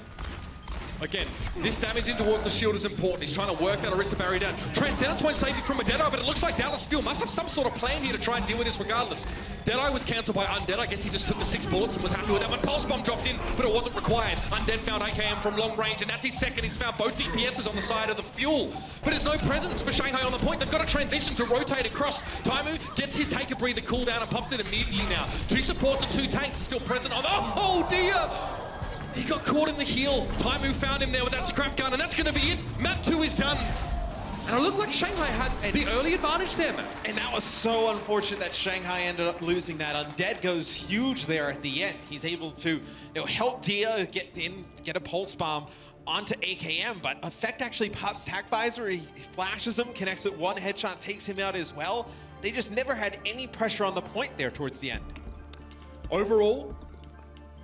Again, this damage in towards the shield is important. He's trying to work that Orisa barrier down. Transcendence won't save you from a Deadeye, but it looks like Dallas Fuel must have some sort of plan here to try and deal with this regardless. Deadeye was cancelled by Undead. I guess he just took the 6 bullets and was happy with that one. Pulse Bomb dropped in, but it wasn't required. Undead found AKM from long range, and that's his second. He's found both DPSs on the side of the Fuel. But there's no presence for Shanghai on the point. They've got to transition to rotate across. Taimu gets his take a breather cooldown and pops it immediately now. 2 supports and 2 tanks are still present on... Oh dear! He got caught in the heel. Taimu found him there with that scrap gun, and that's going to be it. Map 2 is done. And it looked like Shanghai had the early advantage there, Matt. And that was so unfortunate that Shanghai ended up losing that. Undead goes huge there at the end. He's able to help Dia get in, get a pulse bomb onto AKM, but Effect actually pops Tac Visor. He flashes him, connects with 1 headshot, takes him out as well. They just never had any pressure on the point there towards the end. Overall,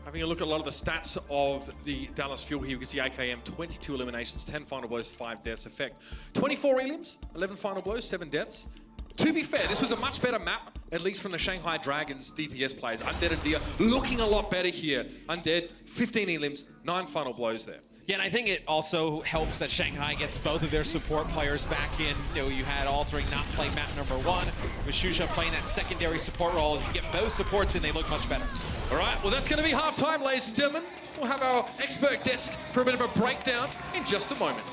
having a look at a lot of the stats of the Dallas Fuel here, you can see AKM 22 eliminations, 10 final blows, 5 deaths. Effect 24 elims, 11 final blows, 7 deaths. To be fair, this was a much better map, at least from the Shanghai Dragons DPS players. Undead and Dia looking a lot better here. Undead, 15 elims, 9 final blows there. Yeah, and I think it also helps that Shanghai gets both of their support players back in. You had Altering not play map number 1, with Shusha playing that secondary support role. If you get both supports in, they look much better. All right, well, that's going to be halftime, ladies and gentlemen. We'll have our expert desk for a bit of a breakdown in just a moment.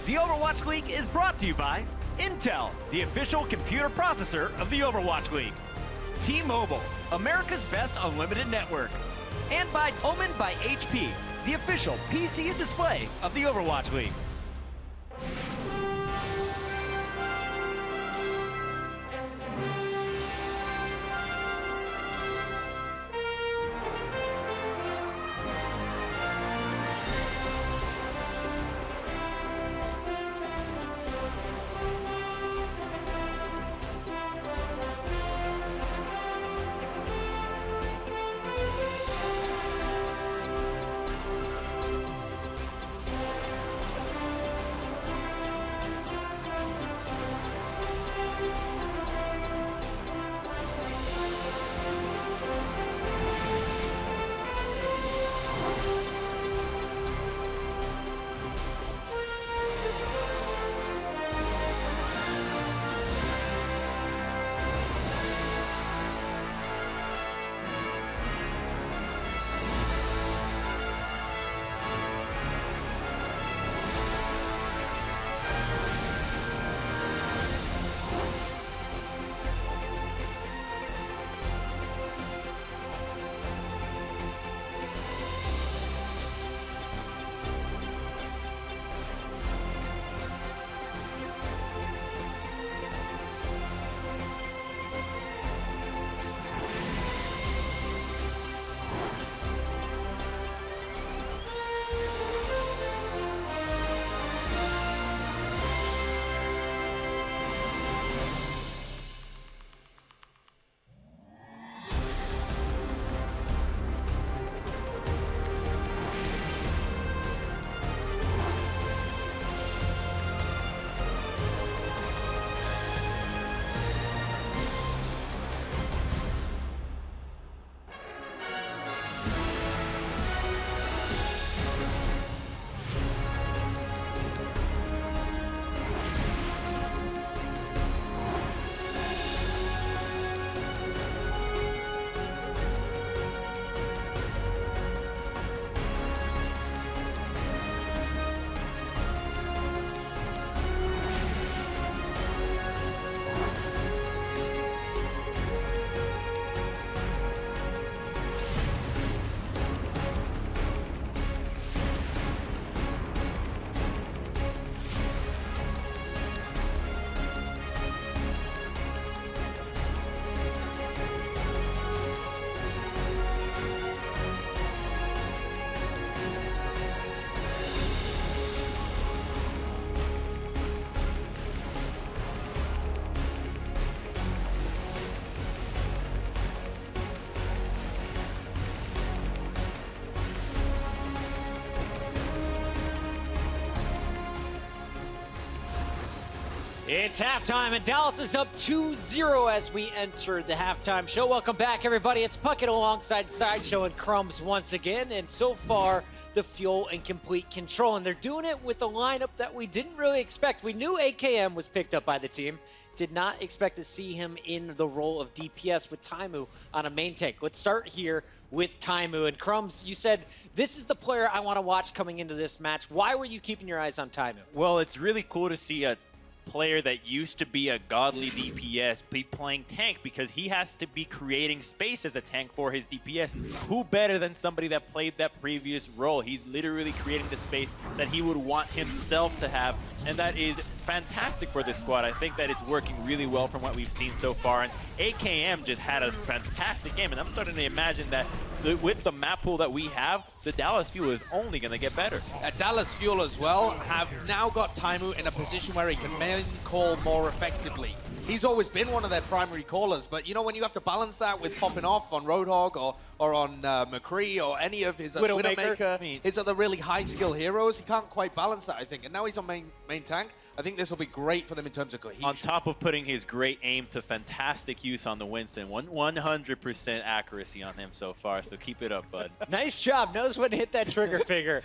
The Overwatch League is brought to you by Intel, the official computer processor of the Overwatch League. T-Mobile, America's best unlimited network. And by Omen by HP, the official PC and display of the Overwatch League. It's halftime, and Dallas is up 2-0 as we enter the halftime show. Welcome back, everybody. It's Puckett alongside Sideshow and Crumbs once again, and so far, the Fuel in complete control. And they're doing it with a lineup that we didn't really expect. We knew AKM was picked up by the team. Did not expect to see him in the role of DPS with Taimu on a main tank. Let's start here with Taimu. And Crumbs, you said, this is the player I want to watch coming into this match. Why were you keeping your eyes on Taimu? Well, it's really cool to see a player that used to be a godly DPS be playing tank, because he has to be creating space as a tank for his DPS. Who better than somebody that played that previous role? He's literally creating the space that he would want himself to have, and that is fantastic for this squad. I think that it's working really well from what we've seen so far, and AKM just had a fantastic game, and I'm starting to imagine that with the map pool that we have, the Dallas Fuel is only going to get better. Dallas Fuel as well have now got Taimu in a position where he can main call more effectively. He's always been one of their primary callers, but you know, when you have to balance that with popping off on Roadhog or on McCree or any of his Widowmaker, his other really high skill heroes, he can't quite balance that, I think. And now he's on main tank. I think this will be great for them in terms of cohesion. On top of putting his great aim to fantastic use on the Winston, 100% accuracy on him so far, so keep it up, bud. Nice job. Knows when to hit that trigger finger.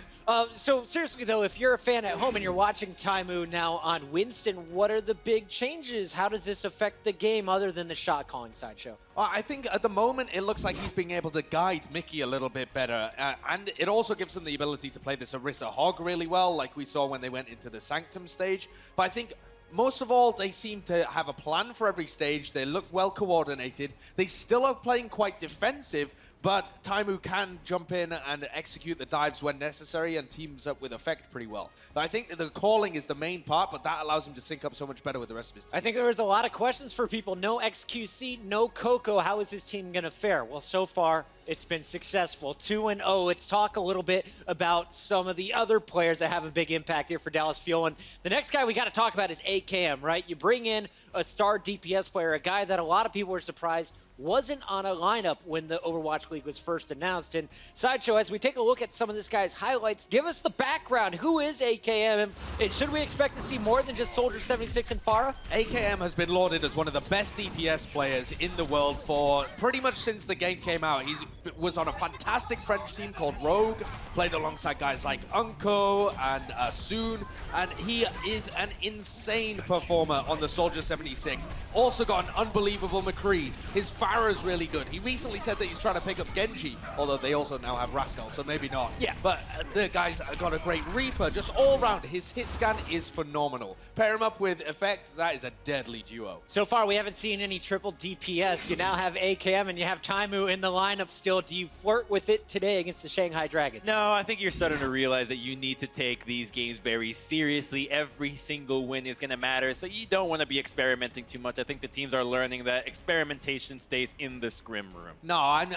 So seriously, though, if you're a fan at home and you're watching Taimu now on Winston, what are the big changes? How does this affect the game other than the shot calling Sideshow? I think at the moment it looks like he's being able to guide Mickey a little bit better, and it also gives him the ability to play this Orisa Hog really well, like we saw when they went into the Sanctum stage. But I think most of all, they seem to have a plan for every stage. They look well coordinated. They still are playing quite defensive, but Taimu can jump in and execute the dives when necessary and teams up with effect pretty well. But I think the calling is the main part, but that allows him to sync up so much better with the rest of his team. I think there was a lot of questions for people. No XQC, no Coco. How is his team going to fare? Well, so far, it's been successful. 2-0. Let's talk a little bit about some of the other players that have a big impact here for Dallas Fuel. And the next guy we got to talk about is AKM, right? You bring in a star DPS player, a guy that a lot of people were surprised wasn't on a lineup when the Overwatch League was first announced. And Sideshow, as we take a look at some of this guy's highlights, give us the background. Who is AKM? And should we expect to see more than just Soldier 76 and Pharah? AKM has been lauded as one of the best DPS players in the world for pretty much since the game came out. He was on a fantastic French team called Rogue, played alongside guys like Unko and Soon, and he is an insane performer on the Soldier 76. Also got an unbelievable McCree. His Pharah is really good. He recently said that he's trying to pick up Genji, although they also now have Rascal, so maybe not. Yeah. But the guy's got a great Reaper. Just all around, his hit scan is phenomenal. Pair him up with Effect, that is a deadly duo. So far, we haven't seen any triple DPS. You now have AKM and you have Taimu in the lineup still. Do you flirt with it today against the Shanghai Dragons? No, I think you're starting to realize that you need to take these games very seriously. Every single win is going to matter, so you don't want to be experimenting too much. I think the teams are learning that experimentation stays in the scrim room. No, I'm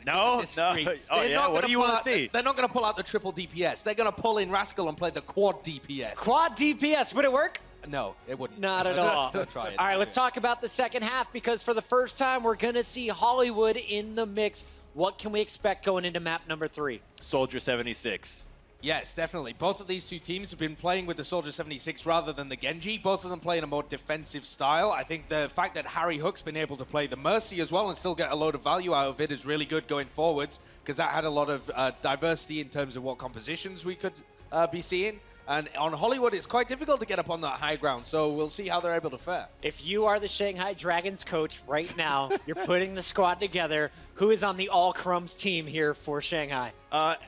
No? Oh, yeah? What do you want to see? They're not going to pull out the triple DPS. They're going to pull in Rascal and play the quad DPS. Quad DPS, would it work? No, it wouldn't. Not at all. Don't try it. All right, let's talk about the second half, because for the first time, we're going to see Hollywood in the mix. What can we expect going into map number 3? Soldier 76. Yes, definitely. Both of these two teams have been playing with the Soldier 76 rather than the Genji. Both of them play in a more defensive style. I think the fact that Harry Hook's been able to play the Mercy as well and still get a load of value out of it is really good going forwards, because that had a lot of diversity in terms of what compositions we could be seeing. And on Hollywood, it's quite difficult to get up on that high ground, so we'll see how they're able to fare. If you are the Shanghai Dragons coach right now, you're putting the squad together, who is on the All Crumbs team here for Shanghai?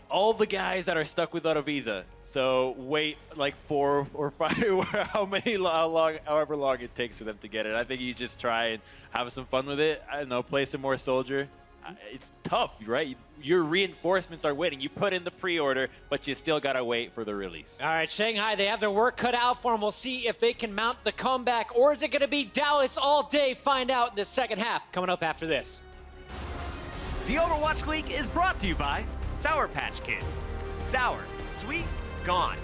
All the guys that are stuck without a visa. So wait like 4 or 5, however long it takes for them to get it. I think you just try and have some fun with it. I don't know, play some more Soldier. It's tough, right? Your reinforcements are waiting. You put in the pre-order, but you still got to wait for the release. All right, Shanghai, they have their work cut out for them. We'll see if they can mount the comeback, or is it going to be Dallas all day? Find out in the second half, coming up after this. The Overwatch League is brought to you by Sour Patch Kids. Sour, sweet, gone.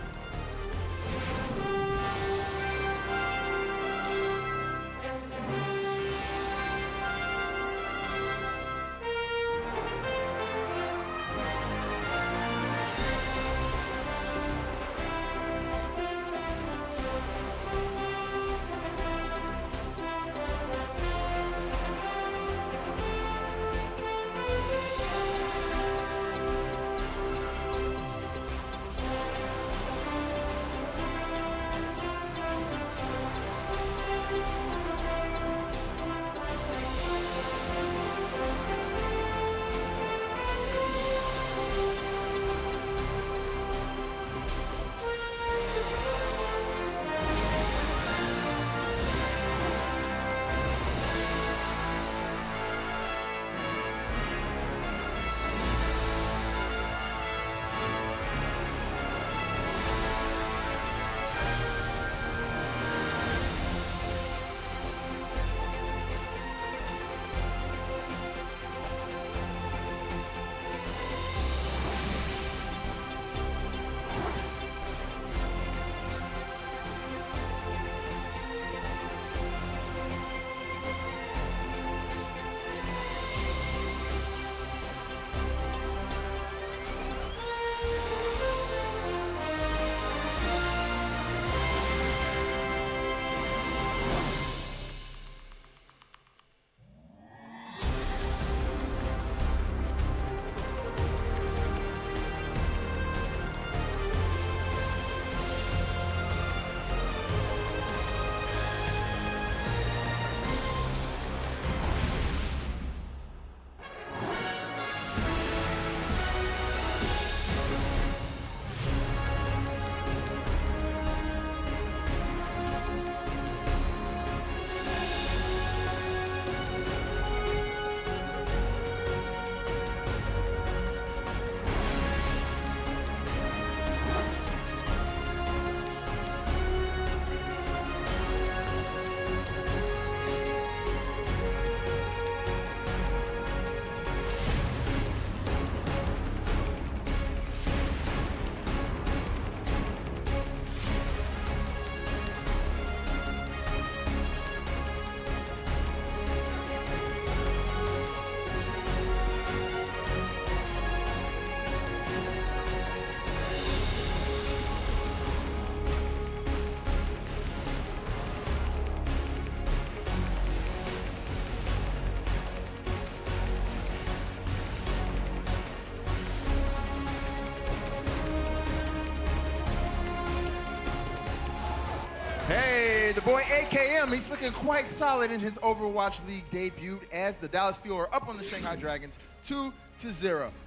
the boy AKM, he's looking quite solid in his Overwatch League debut as the Dallas Fuel are up on the Shanghai Dragons 2-0.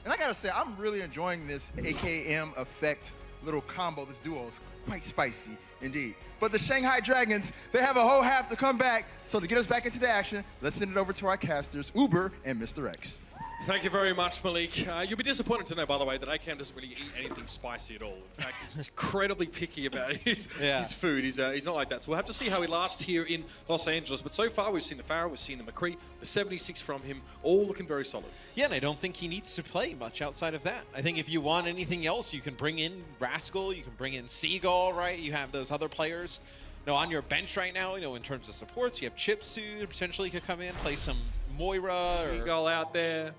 And I gotta say, I'm really enjoying this AKM effect little combo. This duo is quite spicy indeed. But the Shanghai Dragons, they have a whole half to come back. So to get us back into the action, let's send it over to our casters, Uber and Mr. X. Thank you very much, Malik. You'll be disappointed to know, by the way, that AKM doesn't really eat anything spicy at all. In fact, he's incredibly picky about his food. He's not like that. So we'll have to see how he lasts here in Los Angeles. But so far, we've seen the Pharaoh, we've seen the McCree, the 76 from him, all looking very solid. Yeah, and I don't think he needs to play much outside of that. I think if you want anything else, you can bring in Rascal, you can bring in Seagull, right? You have those other players. On your bench right now, in terms of supports, you have Chips who potentially could come in, play some Moira. Seagull out there,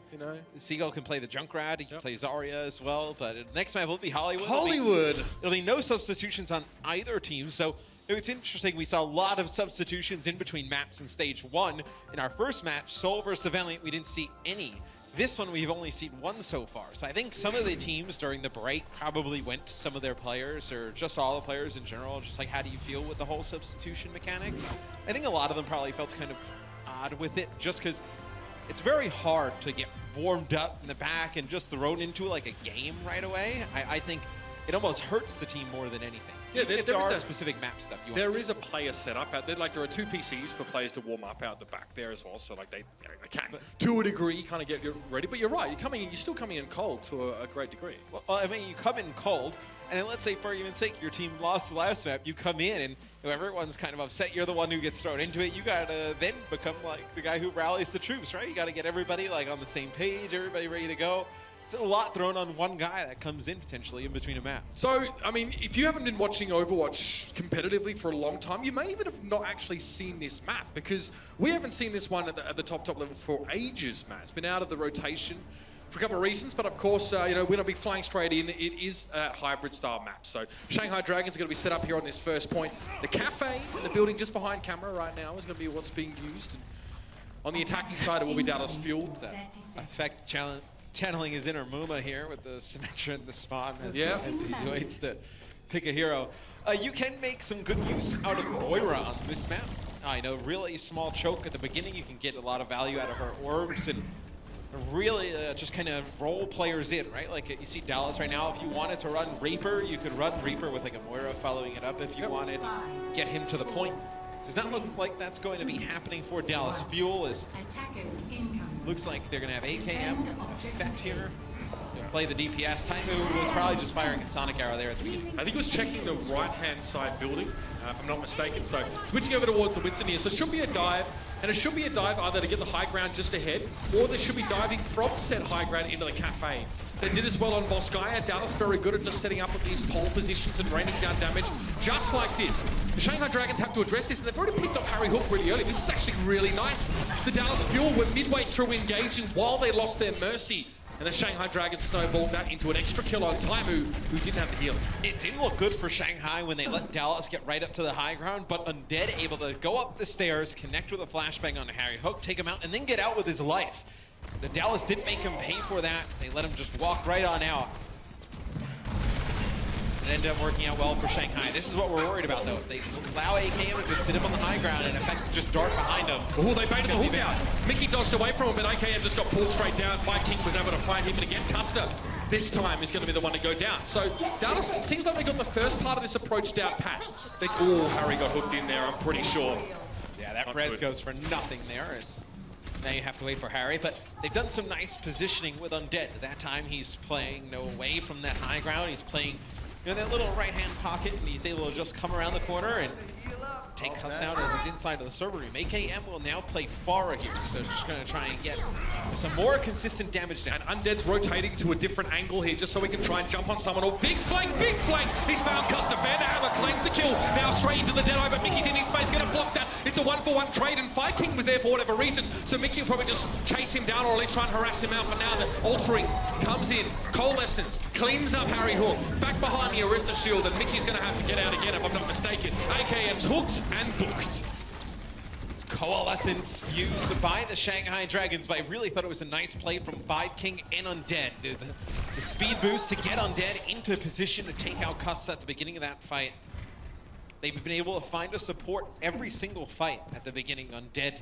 Seagull can play the Junkrat, he can play Zarya as well, but next map will be Hollywood. It'll be no substitutions on either team, so it's interesting. We saw a lot of substitutions in between maps in stage 1. In our first match, Seoul versus the Valiant, we didn't see any. This one, we've only seen one so far. So I think some of the teams during the break probably went to some of their players, or just all the players in general, just like, how do you feel with the whole substitution mechanic? I think a lot of them probably felt kind of odd with it, just because it's very hard to get warmed up in the back and just thrown into like a game right away. I think it almost hurts the team more than anything. Yeah, there are specific map stuff. There is a player set up out there. Like, there are 2 PCs for players to warm up out the back there as well. So like they can, to a degree, kind of get you ready. But you're right. You're still coming in cold to a great degree. Well, I mean, you come in cold, and then let's say, for argument's sake, your team lost the last map. You come in, and everyone's kind of upset. You're the one who gets thrown into it. You gotta then become like the guy who rallies the troops, right? You gotta get everybody like on the same page, everybody ready to go. It's a lot thrown on one guy that comes in potentially in between a map. So, I mean, if you haven't been watching Overwatch competitively for a long time, you may even have not actually seen this map, because we haven't seen this one at the top level for ages, Matt. It's been out of the rotation for a couple of reasons, but of course, we're going to be flying straight in. It is a hybrid style map. So Shanghai Dragons are going to be set up here on this first point. The cafe in the building just behind camera right now is going to be what's being used. And on the attacking side, it will be Dallas Fuel. Effect channeling his inner Muma here with the Symmetra and the Spawn as he waits to pick a hero. You can make some good use out of Moira on this map. I know, really small choke at the beginning. You can get a lot of value out of her orbs and really just kind of roll players in, right? Like you see Dallas right now, if you wanted to run Reaper, you could run Reaper with like a Moira following it up if you wanted. Get him to the point. Does not look like that's going to be happening for Dallas Fuel. Looks like they're going to have AKM effect here. Play the DPS. Taimu was probably just firing a Sonic Arrow there at the beginning. I think he was checking the right-hand side building, if I'm not mistaken. So switching over towards the Winston here. So it should be a dive, and it should be a dive either to get the high ground just ahead, or they should be diving from said high ground into the cafe. They did as well on Volskaya. Dallas very good at just setting up at these pole positions and raining down damage, just like this. The Shanghai Dragons have to address this, and they've already picked off Harry Hook really early. This is actually really nice. The Dallas Fuel were midway through engaging while they lost their Mercy. And the Shanghai Dragons snowballed that into an extra kill on Taimu, who didn't have the healing. It didn't look good for Shanghai when they let Dallas get right up to the high ground, but Undead able to go up the stairs, connect with a flashbang on Harry Hook, take him out, and then get out with his life. The Dallas didn't make him pay for that. They let him just walk right on out. It ended up working out well for Shanghai. This is what we're worried about, though. They allow AKM to just sit him on the high ground and in effect just dart behind him. Oh, they baited the hook out. Mickey dodged away from him, but AKM just got pulled straight down. King was able to find him, and again, Custer this time is going to be the one to go down. So Dallas, it seems like they got the first part of this approach down pat. Harry got hooked in there, I'm pretty sure. Yeah, that res goes for nothing there. Now you have to wait for Harry, but they've done some nice positioning with Undead. That time he's playing away from that high ground. He's playing that little right-hand pocket, and he's able to just come around the corner and take Cuss out as he's inside of the server room. AKM will now play Pharah here, so just going to try and get some more consistent damage down. And Undead's rotating to a different angle here, just so he can try and jump on someone. Oh, big flank! He's found Custer. Vanderhammer claims the kill. Now straight into the Deadeye, but Mickey's in his space, going to block that. It's a 1-for-1 trade, and King was there for whatever reason, so Mickey will probably just chase him down, or at least try and harass him out. But now the altering comes in, Coalescence, cleans up Harry Hook, back behind the Orisa shield, and Mickey's going to have to get out again, if I'm not mistaken. AKM's hooked and booked. It's Coalescence used by the Shanghai Dragons, but I really thought it was a nice play from King and Undead. The speed boost to get Undead into position to take out Cuss at the beginning of that fight. they've been able to find a support every single fight at the beginning. Undead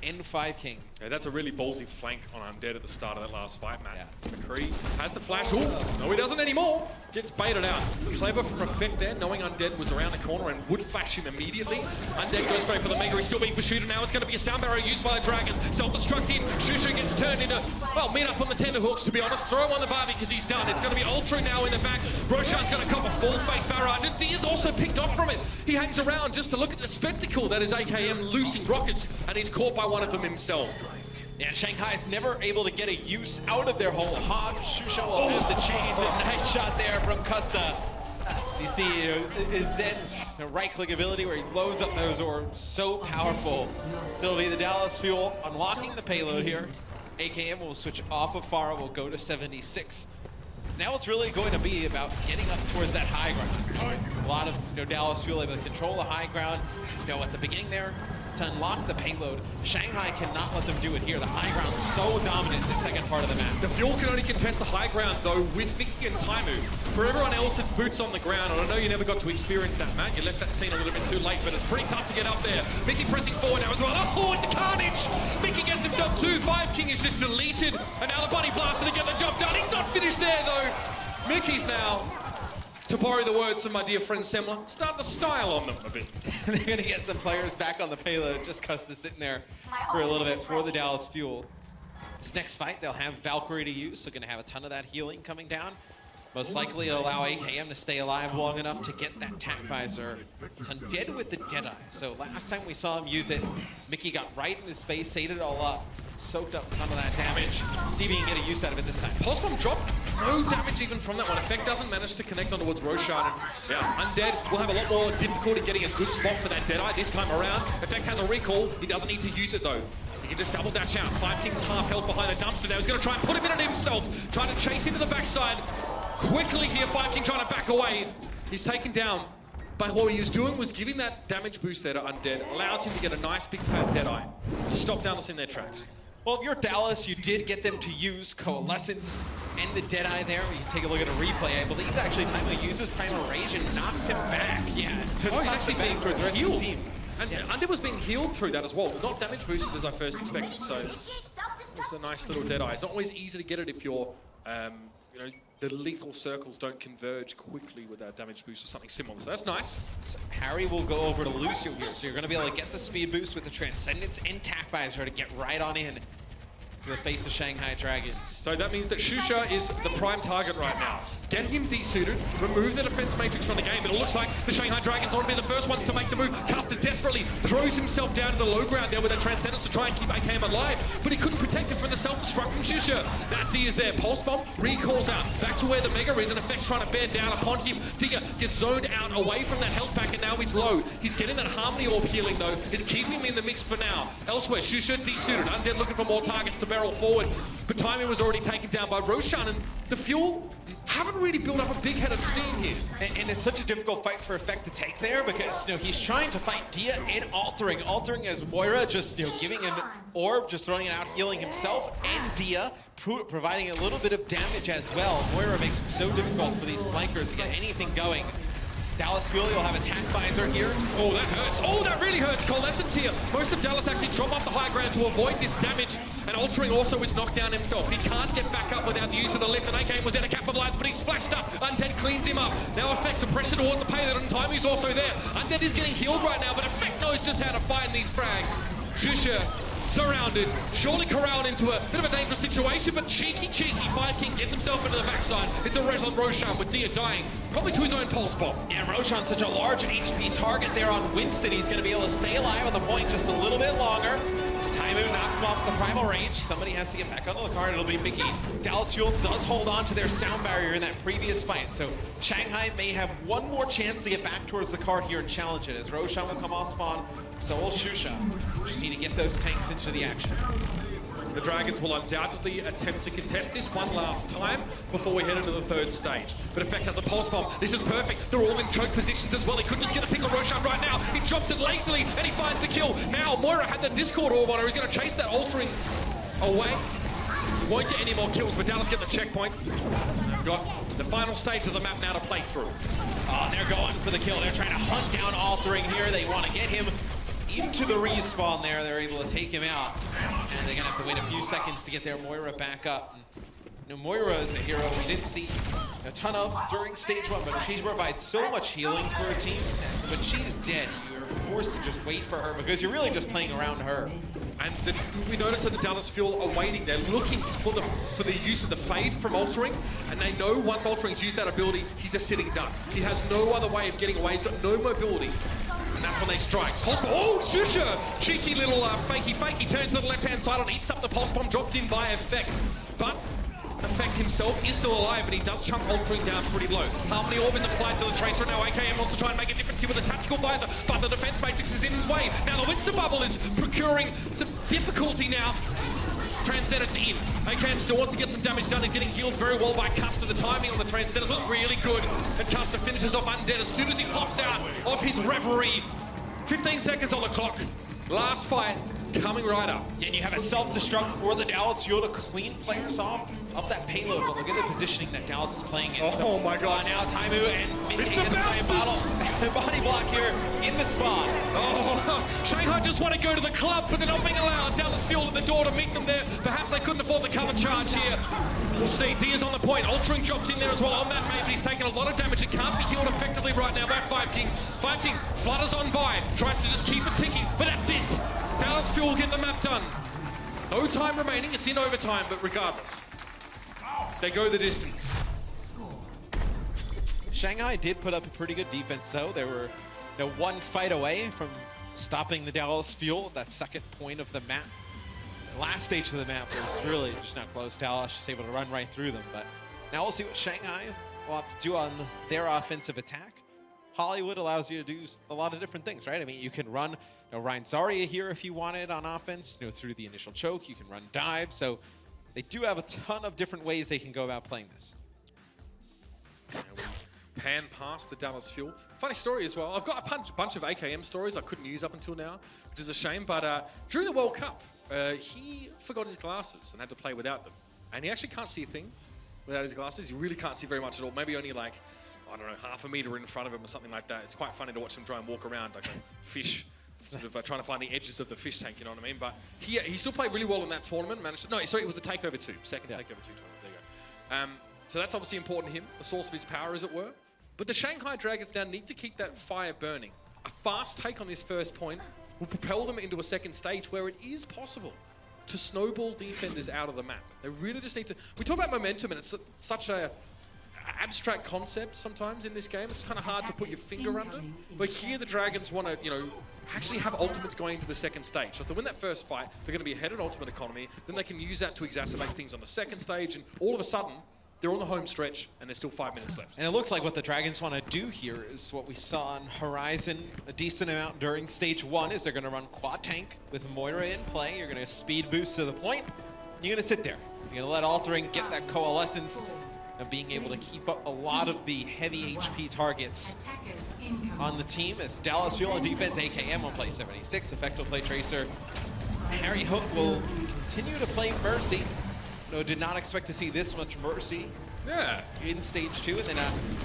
and 5King. Yeah, that's a really ballsy flank on Undead at the start of that last fight, Matt. McCree has the flash. Ooh, no, he doesn't anymore. Gets baited out. Clever from Effect there, knowing Undead was around the corner and would flash him immediately. Undead goes straight for the Mega. He's still being pursued, and now it's going to be a sound barrier used by the Dragons. Self-destructing. Shusha gets turned into, well, meet up on the tenterhooks, to be honest. Throw him on the Barbie because he's done. It's going to be Ultra now in the back. Roshan's going to cop a full-face barrage, and Dia's also picked off from it. He hangs around just to look at the spectacle that is AKM loosing rockets, and he's caught by one of them himself. Yeah, Shanghai is never able to get a use out of their whole hog. Shusha will have the change, but nice shot there from Custa. You see his Zen's right-click ability where he loads up those orbs, so powerful. It'll be the Dallas Fuel unlocking the payload here. AKM will switch off of Pharah, will go to 76. So now it's really going to be about getting up towards that high ground. It's a lot of Dallas Fuel able to control the high ground. At the beginning there, to unlock the payload, Shanghai cannot let them do it here. The high ground's so dominant in the second part of the map. The Fuel can only contest the high ground, though, with Mickey and Taimu. For everyone else, it's boots on the ground, and I know you never got to experience that, Matt. You left that scene a little bit too late, but it's pretty tough to get up there. Mickey pressing forward now as well. Oh, it's carnage! Mickey gets himself two. 5King is just deleted, and now the Bunny Blaster to get the job done. He's not finished there, though. Mickey's now, to borrow the words of my dear friend Semler, starting to style on them a bit. They're going to get some players back on the payload, just Custa sitting there for a little bit for the Dallas Fuel. This next fight, they'll have Valkyrie to use, so going to have a ton of that healing coming down. Most likely allow AKM to stay alive long enough to get that tack visor. It's Undead with the Deadeye. So last time we saw him use it, Mickey got right in his face, ate it all up, soaked up some of that damage. See if he can get a use out of it this time. Pulse Bomb dropped. No damage even from that one. Effect doesn't manage to connect on towards Roshan. And yeah, Undead will have a lot more difficulty getting a good spot for that Deadeye this time around. Effect has a recall. He doesn't need to use it though. He can just double dash out. 5King's half health behind the dumpster now. He's going to try and put him in it himself. Trying to chase into the backside. Quickly here, 5King trying to back away. He's taken down. But what he was doing was giving that damage boost there to Undead. Allows him to get a nice big fat Deadeye to stop Dallas in their tracks. Well, if you're Dallas, you did get them to use Coalescence and the Deadeye there. You can take a look at a replay. I believe actually Taimu uses Primal Rage and knocks him back. Yeah, he's actually being healed. And Undead was being healed through that as well. Not damage boosted as I first expected. So it's a nice little Deadeye. It's not always easy to get it if you're, you know, the lethal circles don't converge quickly with that damage boost or something similar. So that's nice. So Harry will go over to Lucio here. So you're going to be able to get the speed boost with the Transcendence and Tack Visor to get right on in to the face of Shanghai Dragons. So that means that Shusha is the prime target right now. Get him desuited, remove the defense matrix from the game, but it looks like the Shanghai Dragons want to be the first ones to make the move. Custer desperately throws himself down to the low ground there with a Transcendence to try and keep AKM alive, but he couldn't protect him from the self-destruct from Shusha. That D is there. Pulse Bomb recalls out back to where the Mega is, and Effect's trying to bear down upon him. Digger gets zoned out away from that health pack, and now he's low. He's getting that Harmony Orb healing though. It's keeping him in the mix for now. Elsewhere, Shusha desuited. Undead looking for more targets to barrel forward, but timing was already taken down by Roshan, and the Fuel haven't really built up a big head of steam here. And it's such a difficult fight for Effect to take there because he's trying to fight Dia and altering as Moira just giving an orb, just throwing it out, healing himself, and Dia providing a little bit of damage as well. Moira makes it so difficult for these flankers to get anything going. Dallas Fuel will have a Tack Visor here. Oh, that hurts. Oh, that really hurts. Coalescence here. Most of Dallas actually drop off the high ground to avoid this damage. And Altering also was knocked down himself. He can't get back up without the use of the lift. And AKM was there to capitalize, but he's splashed up. Undead cleans him up. Now Effect to pressure toward the payload, and Timey's also there. Undead is getting healed right now, but Effect knows just how to find these frags. Shusha surrounded, surely corralled into a bit of a dangerous situation, but cheeky 5King gets himself into the backside. It's a res on Roshan with Dia dying, probably to his own Pulse Bomb. Yeah, Roshan's such a large HP target there on Winston. He's going to be able to stay alive on the point just a little bit longer. Taimu knocks him off the Primal Rage. Somebody has to get back onto the card. It'll be Mickey. Dallas Fuel does hold on to their sound barrier in that previous fight, so Shanghai may have one more chance to get back towards the card here and challenge it, as Roshan will come off spawn. So will Shusha. Just need to get those tanks into the action. The Dragons will undoubtedly attempt to contest this one last time before we head into the third stage. But Effect has a Pulse Bomb. This is perfect. They're all in choke positions as well. He could just get a pick on Roshan right now. He drops it lazily and he finds the kill. Now Moira had the Discord Orb on her. He's going to chase that Altering away. Won't get any more kills, but Dallas get the checkpoint. They've got The final stage of the map now to play through. Oh, they're going for the kill. They're trying to hunt down Altering here. They want to get him into the respawn there. They're able to take him out. And they're going to have to wait a few seconds to get their Moira back up. And, you know, Moira is a hero we didn't see a ton of during stage 1, but she provides so much healing for a team. When she's dead, you're forced to just wait for her because you're really just playing around her. And we noticed that the Dallas Fuel are waiting. They're looking for the use of the fade from Altering, and they know once Altering's used that ability, he's a sitting duck. He has no other way of getting away. He's got no mobility. And that's when they strike. Pulse bomb. Oh, Shusha! Cheeky little fakey. Turns to the left-hand side and eats up the pulse bomb, dropped in by Effect. But Effect himself is still alive, and he does chunk Altering down pretty low. Harmony Orb is applied to the Tracer. Now AKM wants to try and make a difference here with a tactical visor, but the defense matrix is in his way. Now the Winston Bubble is procuring some difficulty now. Transcendence in. AKM still wants to get some damage done. He's getting healed very well by Custer. The timing on the Transcendence was really good. And Custer finishes off Undead as soon as he pops out of his reverie. 15 seconds on the clock. Last fight coming right up. Yeah, and you have a self-destruct for the Dallas Fuel to clean players off of that payload. But look at the positioning that Dallas is playing in. Oh my god. Now Taimu and Minty in the body block here in the spawn. Oh, Shanghai just want to go to the club, but they're not being allowed. Dallas Fuel at the door to meet them there. Perhaps they couldn't afford the cover charge here. We'll see. Dia's on the point. Altering dropped in there as well on that mate, but he's taking a lot of damage. It can't be healed effectively right now by Five King. Five King flutters on by, tries to just keep it ticking, but that's it. Dallas Fuel get the map done. No time remaining. It's in overtime, but regardless, they go the distance. Shanghai did put up a pretty good defense, though. They were one fight away from stopping the Dallas Fuel at that second point of the map. The last stage of the map was really just not close. Dallas just able to run right through them. But now we'll see what Shanghai will have to do on their offensive attack. Hollywood allows you to do a lot of different things, right? I mean, you can run Ryan Zarya here if you wanted on offense, through the initial choke. You can run dive. So they do have a ton of different ways they can go about playing this. Pan past the Dallas Fuel. Funny story as well. I've got a bunch of AKM stories I couldn't use up until now, which is a shame. But during the World Cup, he forgot his glasses and had to play without them. And he actually can't see a thing without his glasses. You really can't see very much at all. Maybe only like, I don't know, half a meter in front of him or something like that. It's quite funny to watch him try and walk around like a fish, sort of trying to find the edges of the fish tank, you know what I mean? But he still played really well in that tournament. Sorry, it was the Takeover 2, second Takeover 2 tournament. There you go. So that's obviously important to him, the source of his power, as it were. But the Shanghai Dragons now need to keep that fire burning. A fast take on this first point will propel them into a second stage where it is possible to snowball defenders out of the map. They really just need to... We talk about momentum, and it's such a abstract concept sometimes in this game. It's kind of hard to put your finger under. But here the Dragons want to, actually have ultimates going into the second stage. So if they win that first fight, they're going to be ahead in ultimate economy. Then they can use that to exacerbate things on the second stage, and all of a sudden, they're on the home stretch, and there's still 5 minutes left. And it looks like what the Dragons want to do here is what we saw on Horizon a decent amount during stage 1, is they're going to run quad tank with Moira in play. You're going to speed boost to the point. You're going to sit there. You're going to let Altering get that coalescence of being able to keep up a lot of the heavy HP targets on the team. As Dallas Fuel on defense, AKM will play 76, Effect will play Tracer. Harry Hook will continue to play Mercy. No, did not expect to see this much Mercy in stage 2. And then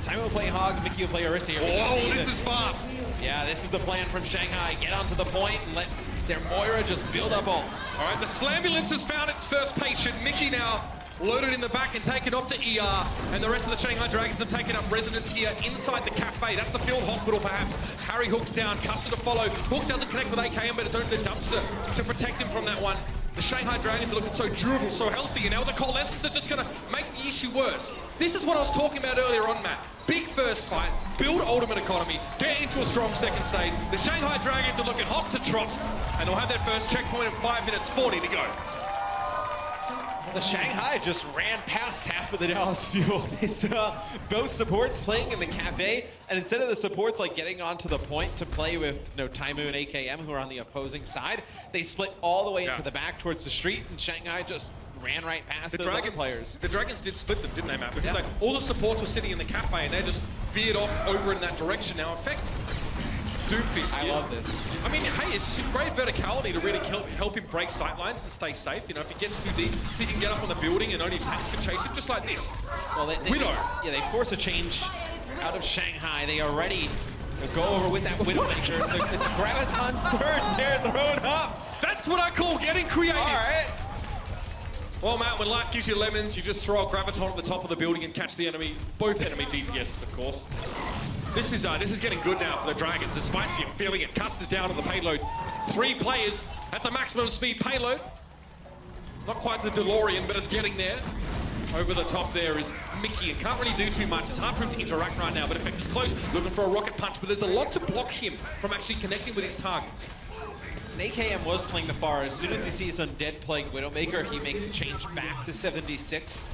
Taimu will play Hog, Mickey will play Orisa. Whoa, this is fast. Yeah, this is the plan from Shanghai. Get onto the point and let their Moira just build up ult. All right, the Slambulance has found its first patient. Mickey now loaded in the back and taken off to ER. And the rest of the Shanghai Dragons have taken up residence here inside the cafe. That's the field hospital, perhaps. Harry Hook down, Custer to follow. Hook doesn't connect with AKM, but it's only the dumpster to protect him from that one. The Shanghai Dragons are looking so durable, so healthy, and now the coalescence is just going to make the issue worse. This is what I was talking about earlier on, Matt. Big first fight, build ultimate economy, get into a strong second stage. The Shanghai Dragons are looking hot to trot, and they'll have their first checkpoint in 5 minutes 40 to go. The Shanghai just ran past half of the Dallas Fuel. They saw both supports playing in the cafe, and instead of the supports getting onto the point to play with Taimu and AKM, who are on the opposing side, they split all the way into the back towards the street, and Shanghai just ran right past the Dragon players. The Dragons did split them, didn't they, Matt? Because all the supports were sitting in the cafe, and they just veered off over in that direction. Now, Effect Doomfist I here. love this. I mean, hey, it's just great verticality to really help him break sightlines and stay safe. You know, if he gets too deep, so he can get up on the building and only tanks can chase him, just like this. Well, Widow. Yeah, they force a change out of Shanghai. They are ready to go over with that Widowmaker. It's a Graviton Surge there thrown up. That's what I call getting creative. All right. Well, Matt, when life gives you lemons, you just throw a Graviton at the top of the building and catch the enemy, both enemy DPSs, of course. This is getting good now for the Dragons. It's spicy, I'm feeling it. Cust is down on the payload. 3 players at the maximum speed payload. Not quite the DeLorean, but it's getting there. Over the top there is Mickey, and can't really do too much. It's hard for him to interact right now, but Effect is close, looking for a rocket punch, but there's a lot to block him from actually connecting with his targets. AKM was playing the far. As soon as he sees Undead playing Widowmaker, he makes a change back to 76.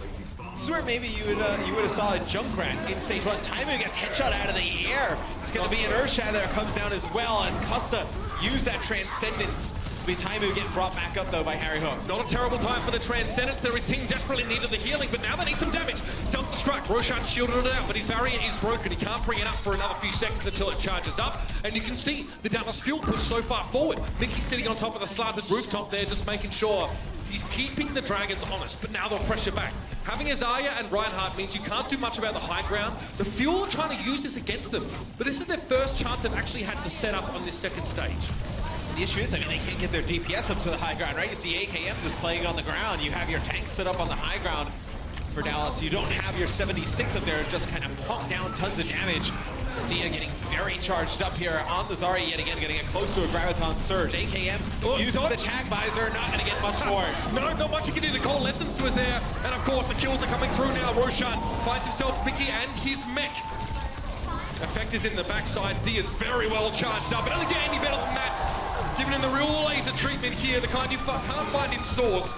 This is where maybe you would have saw a Junkrat in stage 1. Taimu gets headshot out of the air. It's going to be an Earthshatter that comes down as well as Costa used that Transcendence. Taimu getting brought back up though by Harry Hook. Not a terrible time for the Transcendence. There is team desperately needed the healing, but now they need some damage. Self-destruct. Roshan shielded it out, but his barrier is broken. He can't bring it up for another few seconds until it charges up. And you can see the Dallas fuel push so far forward. Mickey's sitting on top of the slanted rooftop there, just making sure he's keeping the Dragons honest, but now they'll pressure back. Having Azaya and Reinhardt means you can't do much about the high ground. The Fuel are trying to use this against them, but this is their first chance they've actually had to set up on this second stage. The issue is, I mean, they can't get their DPS up to the high ground, right? You see AKM just playing on the ground. You have your tanks set up on the high ground for Dallas. You don't have your 76 up there, just kind of pump down tons of damage. Dia getting very charged up here on the Zarya yet again, getting it close to a Graviton Surge. AKM using the Tag Visor, not going to get much more. No, not much you can do. The coalescence was there, and of course the kills are coming through now. Roshan finds himself Mickey and his mech. Effect is in the backside. Dia's very well charged up. It doesn't get any better than that. Giving him the real laser treatment here, the kind you can't find in stores.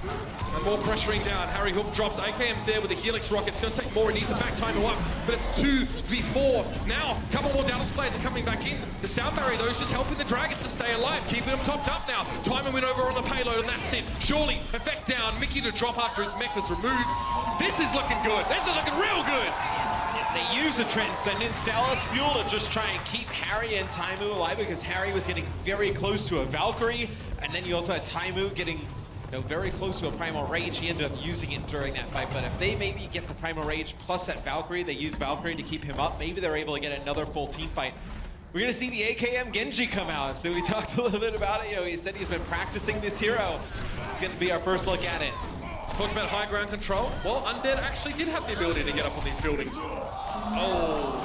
And more pressuring down. Harry Hook drops. AKM's there with the Helix rocket. It's going to take more. It needs to back Taimu up. But it's 2v4. Now, a couple more Dallas players are coming back in. The sound barrier, though, is just helping the Dragons to stay alive, keeping them topped up now. Taimu went over on the payload, and that's it. Surely, Effect down. Mickey to drop after his mech was removed. This is looking good. This is looking real good. They use the Transcendence Dallas Fuel to just try and keep Harry and Taimu alive because Harry was getting very close to a Valkyrie, and then you also had Taimu getting very close to a Primal Rage. He ended up using it during that fight, but if they maybe get the Primal Rage plus that Valkyrie, they use Valkyrie to keep him up, maybe they're able to get another full team fight. We're going to see the AKM Genji come out, so we talked a little bit about it. He said he's been practicing this hero. It's going to be our first look at it. Talked about high ground control. Well, Undead actually did have the ability to get up on these buildings. Oh,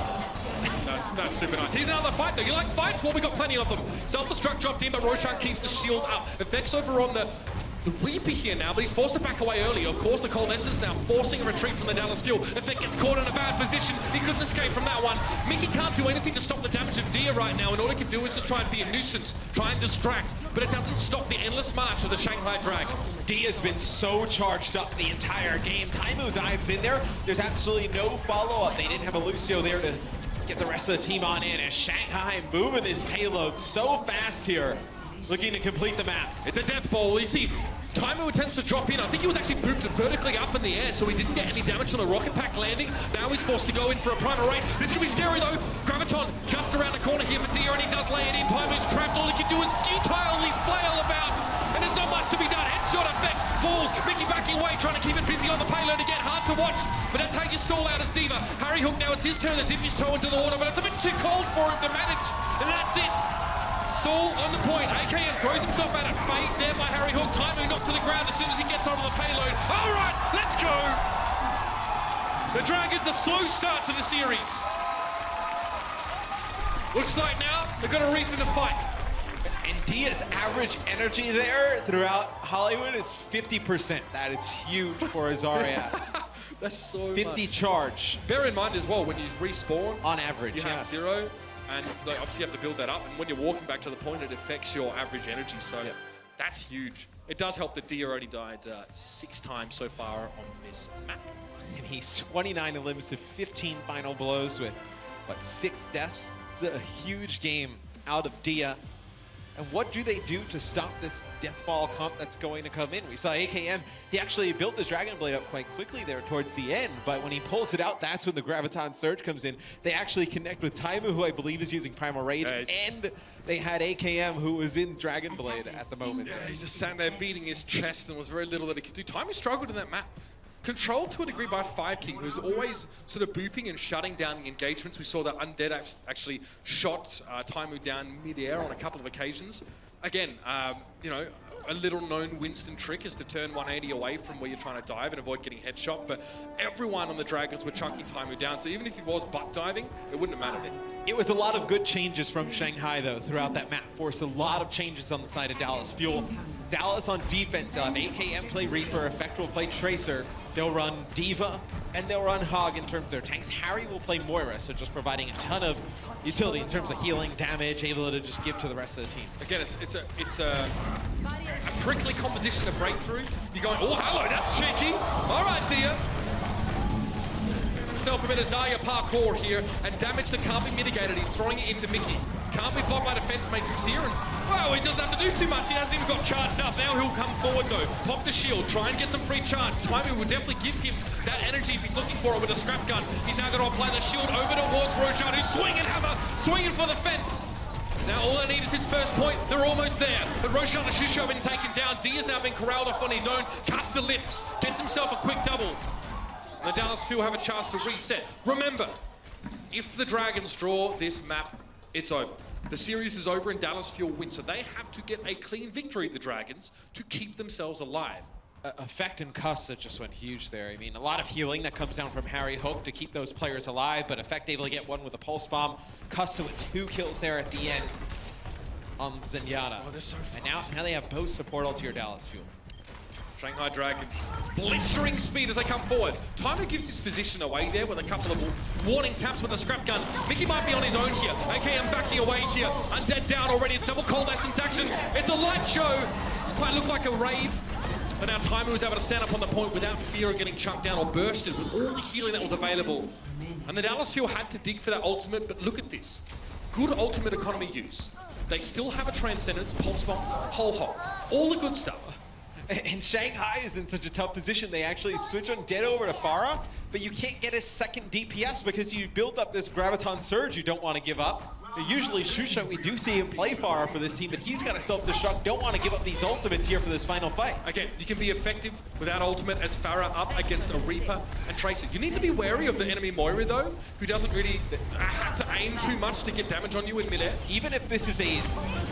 that's super nice. Here's another fight though. You like fights? Well, we got plenty of them. Self-destruct dropped in, but Roshan keeps the shield up. Effects over on the Reaper here now, but he's forced to back away early. Of course, the Coalescence now forcing a retreat from the Dallas Fuel. Effect gets caught in a bad position. He couldn't escape from that one. Mickey can't do anything to stop the damage of Dia right now, and all he can do is just try and be a nuisance, try and distract, but it doesn't stop the endless march of the Shanghai Dragons. Dia's been so charged up the entire game. Taimu dives in there. There's absolutely no follow-up. They didn't have a Lucio there to get the rest of the team on in, as Shanghai moving his payload so fast here, looking to complete the map. It's a death ball. You see, Taimu attempts to drop in. I think he was actually booped vertically up in the air, so he didn't get any damage from the rocket pack landing. Now he's forced to go in for a primal rate. This could be scary though. Graviton just around the corner here for Dia, and he does lay it in. Taimu's trapped. All he can do is futilely flail about, and there's not much to be done. Headshot Effect falls. Mickey backing away, trying to keep it busy on the payload again. Hard to watch, but that's how you stall out as Diva. Harry Hook now, it's his turn to dip his toe into the water, but it's a bit too cold for him to manage, and that's it. Saul on the point. AKM throws himself at it. Fade there by Harry Hook. Taimu knocked to the ground as soon as he gets onto the payload. All right, let's go. The Dragons, a slow start to the series. Looks like now they've got a reason to fight. And Dia's average energy there throughout Hollywood is 50%. That is huge for Zarya. That's so 50 much. charge. Bear in mind as well, when you respawn, on average, you have 0. And obviously you have to build that up, and when you're walking back to the point, it affects your average energy, so that's huge. It does help that Dia already died 6 times so far on this map. And he's 29 elims to 15 final blows with, what, 6 deaths? It's a huge game out of Dia. And what do they do to stop this death ball comp that's going to come in? We saw AKM, he actually built his Dragon Blade up quite quickly there towards the end, but when he pulls it out, that's when the Graviton Surge comes in. They actually connect with Taimu, who I believe is using Primal Rage, and they had AKM, who was in Dragon Blade at the moment. Yeah, he's just sat there beating his chest and was very little that he could do. Taimu struggled in that map. Controlled to a degree by Five King, who's always sort of booping and shutting down the engagements. We saw that Undead actually shot Taimu down mid-air on a couple of occasions. Again, you know, a little known Winston trick is to turn 180 away from where you're trying to dive and avoid getting headshot, but everyone on the Dragons were chunking Taimu down, so even if he was butt diving, it wouldn't have mattered. It was a lot of good changes from Shanghai, though, throughout that map. Forced a lot of changes on the side of Dallas Fuel. Dallas on defense, they'll have AKM play Reaper, Effect will play Tracer, they'll run Diva, and they'll run Hog in terms of their tanks. Harry will play Moira, so just providing a ton of utility in terms of healing, damage, able to just give to the rest of the team. Again, it's a prickly composition to break through. You're going, oh, hello, that's cheeky. All right, Thea. Himself a bit of Zarya parkour here, and damage that can't be mitigated. He's throwing it into Mickey. Can't be blocked by defense matrix here, and well, he doesn't have to do too much. He hasn't even got charged up. Now he'll come forward though, pop the shield, try and get some free charge. Taimu will definitely give him that energy if he's looking for it with a scrap gun. He's now going to apply the shield over towards Roshan, who's swinging hammer, swinging for the fence. Now all they need is his first point. They're almost there. But Roshan and Shusho have been taken down. Dia's now been corralled off on his own. Custer lifts, gets himself a quick double. The Dallas Fuel have a chance to reset. Remember, if the Dragons draw this map, it's over. The series is over and Dallas Fuel wins, so they have to get a clean victory, the Dragons, to keep themselves alive. Effect and Custa just went huge there. I mean, a lot of healing that comes down from Harry Hope to keep those players alive, but Effect able to get one with a Pulse Bomb. Custa with 2 kills there at the end on Zenyatta. Oh, they're so fast. And now they have both support ulti or Dallas Fuel. Shanghai Dragons blistering speed as they come forward. Taimu gives his position away there with a couple of warning taps with a scrap gun. Mickey might be on his own here. AKM backing away here. Undead down already. It's double cold essence action. It's a light show. Might look like a rave. But now Taimu was able to stand up on the point without fear of getting chunked down or bursted with all the healing that was available. And the Dallas Fuel had to dig for that ultimate, but look at this. Good ultimate economy use. They still have a Transcendence, Pulse Bomb, Whole Hog. All the good stuff. And Shanghai is in such a tough position. They actually switch Undead over to Pharah, but you can't get a second DPS because you built up this Graviton Surge you don't want to give up. Usually Shusha, we do see him play Pharah for this team, but he's got to self-destruct. Don't want to give up these ultimates here for this final fight. Again, you can be effective without ultimate as Pharah up against a Reaper and Tracer. You need to be wary of the enemy Moira though, who doesn't really have to aim too much to get damage on you in midair. Even if this is a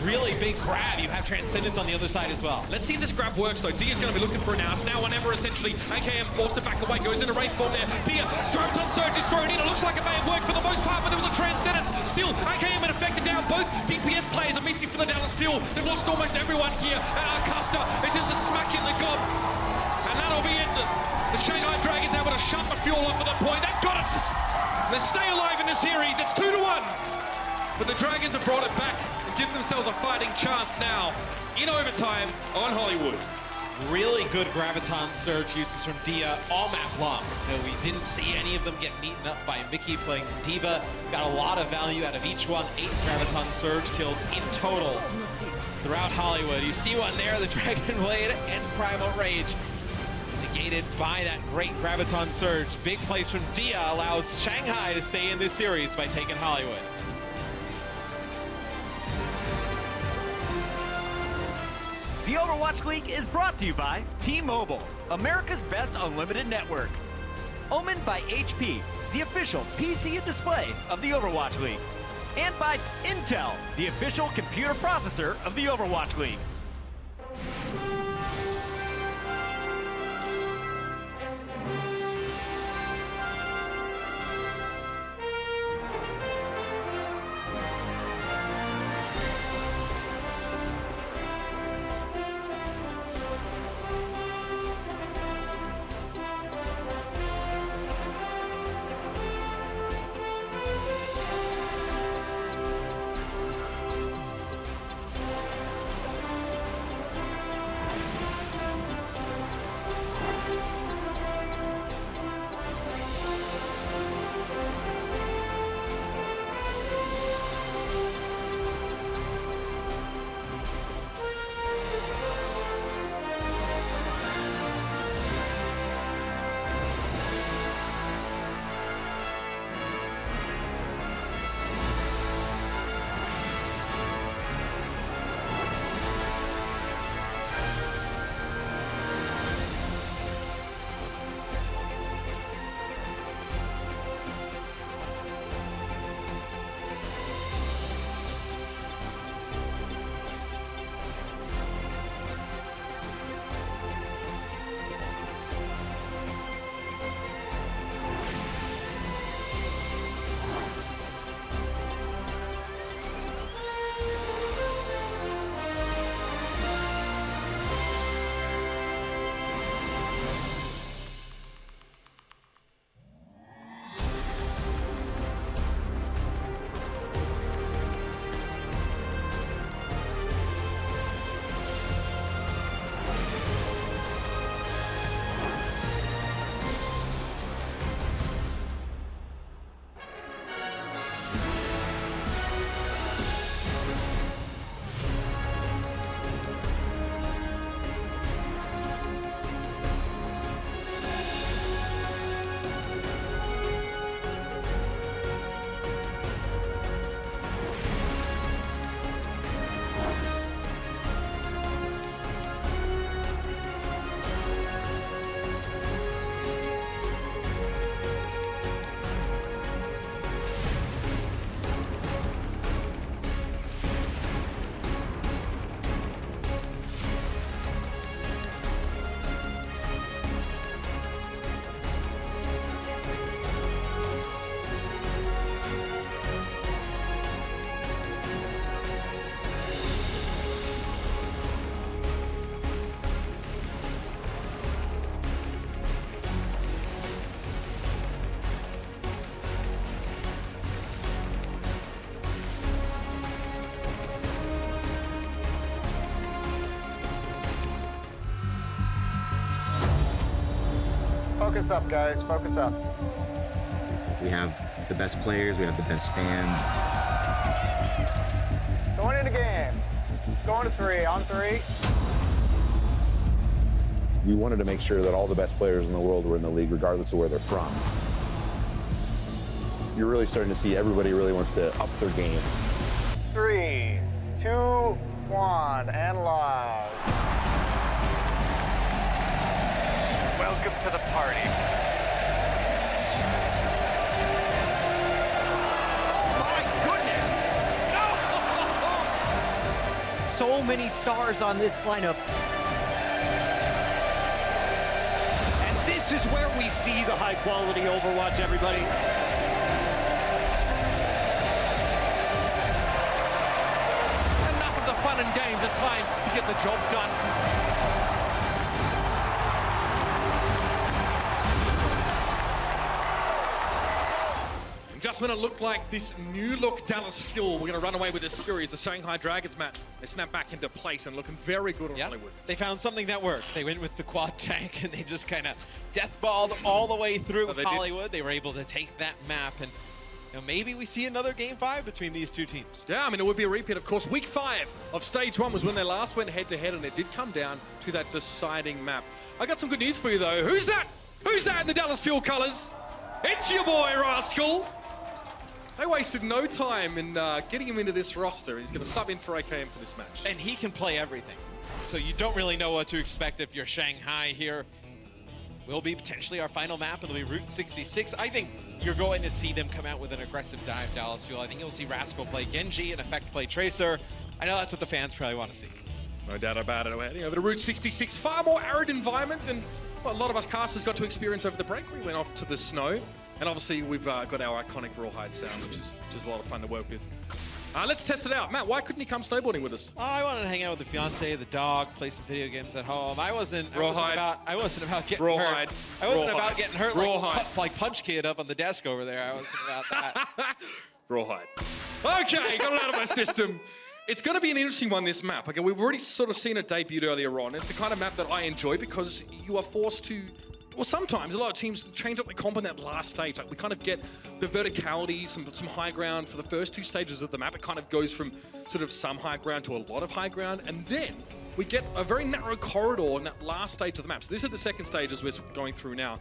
really big grab, you have Transcendence on the other side as well. Let's see if this grab works though. Dia's going to be looking for it now. It's now or never essentially. AKM forced to back away, goes into Wraith form there. Dia, Graviton Surge is thrown in. It looks like it may have worked for the most part, but there was a Transcendence. Still, AKM in effect down. Both DPS players are missing for the Dallas Fuel. They've lost almost everyone here. Custer, it's just a smack in the gob. And that'll be it. The Shanghai Dragons able to shut the Fuel off at that point. They've got it. They stay alive in the series. It's 2-1. But the Dragons have brought it back and give themselves a fighting chance now in overtime on Hollywood. Really good Graviton Surge uses from Dia all map long. No, we didn't see any of them get beaten up by Mickey playing Diva. Got a lot of value out of each one. 8 Graviton Surge kills in total throughout Hollywood. You see one there, the Dragon Blade and Primal Rage. Negated by that great Graviton Surge. Big plays from Dia allows Shanghai to stay in this series by taking Hollywood. The Overwatch League is brought to you by T-Mobile, America's best unlimited network. Omen by HP, the official PC and display of the Overwatch League. And by Intel, the official computer processor of the Overwatch League. Focus up, guys. Focus up. We have the best players. We have the best fans. Going into game. Going to 3. On 3. We wanted to make sure that all the best players in the world were in the league, regardless of where they're from. You're really starting to see everybody really wants to up their game. 3, 2, 1, and live. Welcome to the party. So many stars on this lineup. And this is where we see the high quality Overwatch, everybody. Enough of the fun and games. It's time to get the job done. Just when it looked like this new look Dallas Fuel we're going to run away with this series, the Shanghai Dragons match, they snap back into place and looking very good on Hollywood. They found something that works. They went with the quad tank and they just kind of deathballed all the way through Hollywood. They were able to take that map and maybe we see another Game 5 between these two teams. Yeah, I mean, it would be a repeat. Of course, Week 5 of Stage 1 was when they last went head-to-head, and it did come down to that deciding map. I got some good news for you, though. Who's that? Who's that in the Dallas Fuel colors? It's your boy, Rascal. They wasted no time in getting him into this roster. He's going to sub in for AKM for this match. And he can play everything. So you don't really know what to expect if you're Shanghai here. Will be potentially our final map. It'll be Route 66. I think you're going to see them come out with an aggressive dive, Dallas Fuel. I think you'll see Rascal play Genji and Effect play Tracer. I know that's what the fans probably want to see. No doubt about it. We're heading over to Route 66. Far more arid environment than what a lot of us casters got to experience over the break. We went off to the snow. And obviously, we've got our iconic Rawhide sound, which is a lot of fun to work with. Let's test it out. Matt, why couldn't he come snowboarding with us? I wanted to hang out with the fiance, the dog, play some video games at home. I wasn't about getting hurt. I wasn't about getting hurt like Punch Kid up on the desk over there. I wasn't about that. Rawhide. Okay, got it out of my system. It's going to be an interesting one, this map. Okay, we've already sort of seen it debuted earlier on. It's the kind of map that I enjoy because you are forced to... Well, sometimes a lot of teams change up the comp in that last stage. Like we kind of get the verticality, some high ground for the first 2 stages of the map. It kind of goes from sort of some high ground to a lot of high ground, and then we get a very narrow corridor in that last stage of the map. So this is the second stage as we're going through now.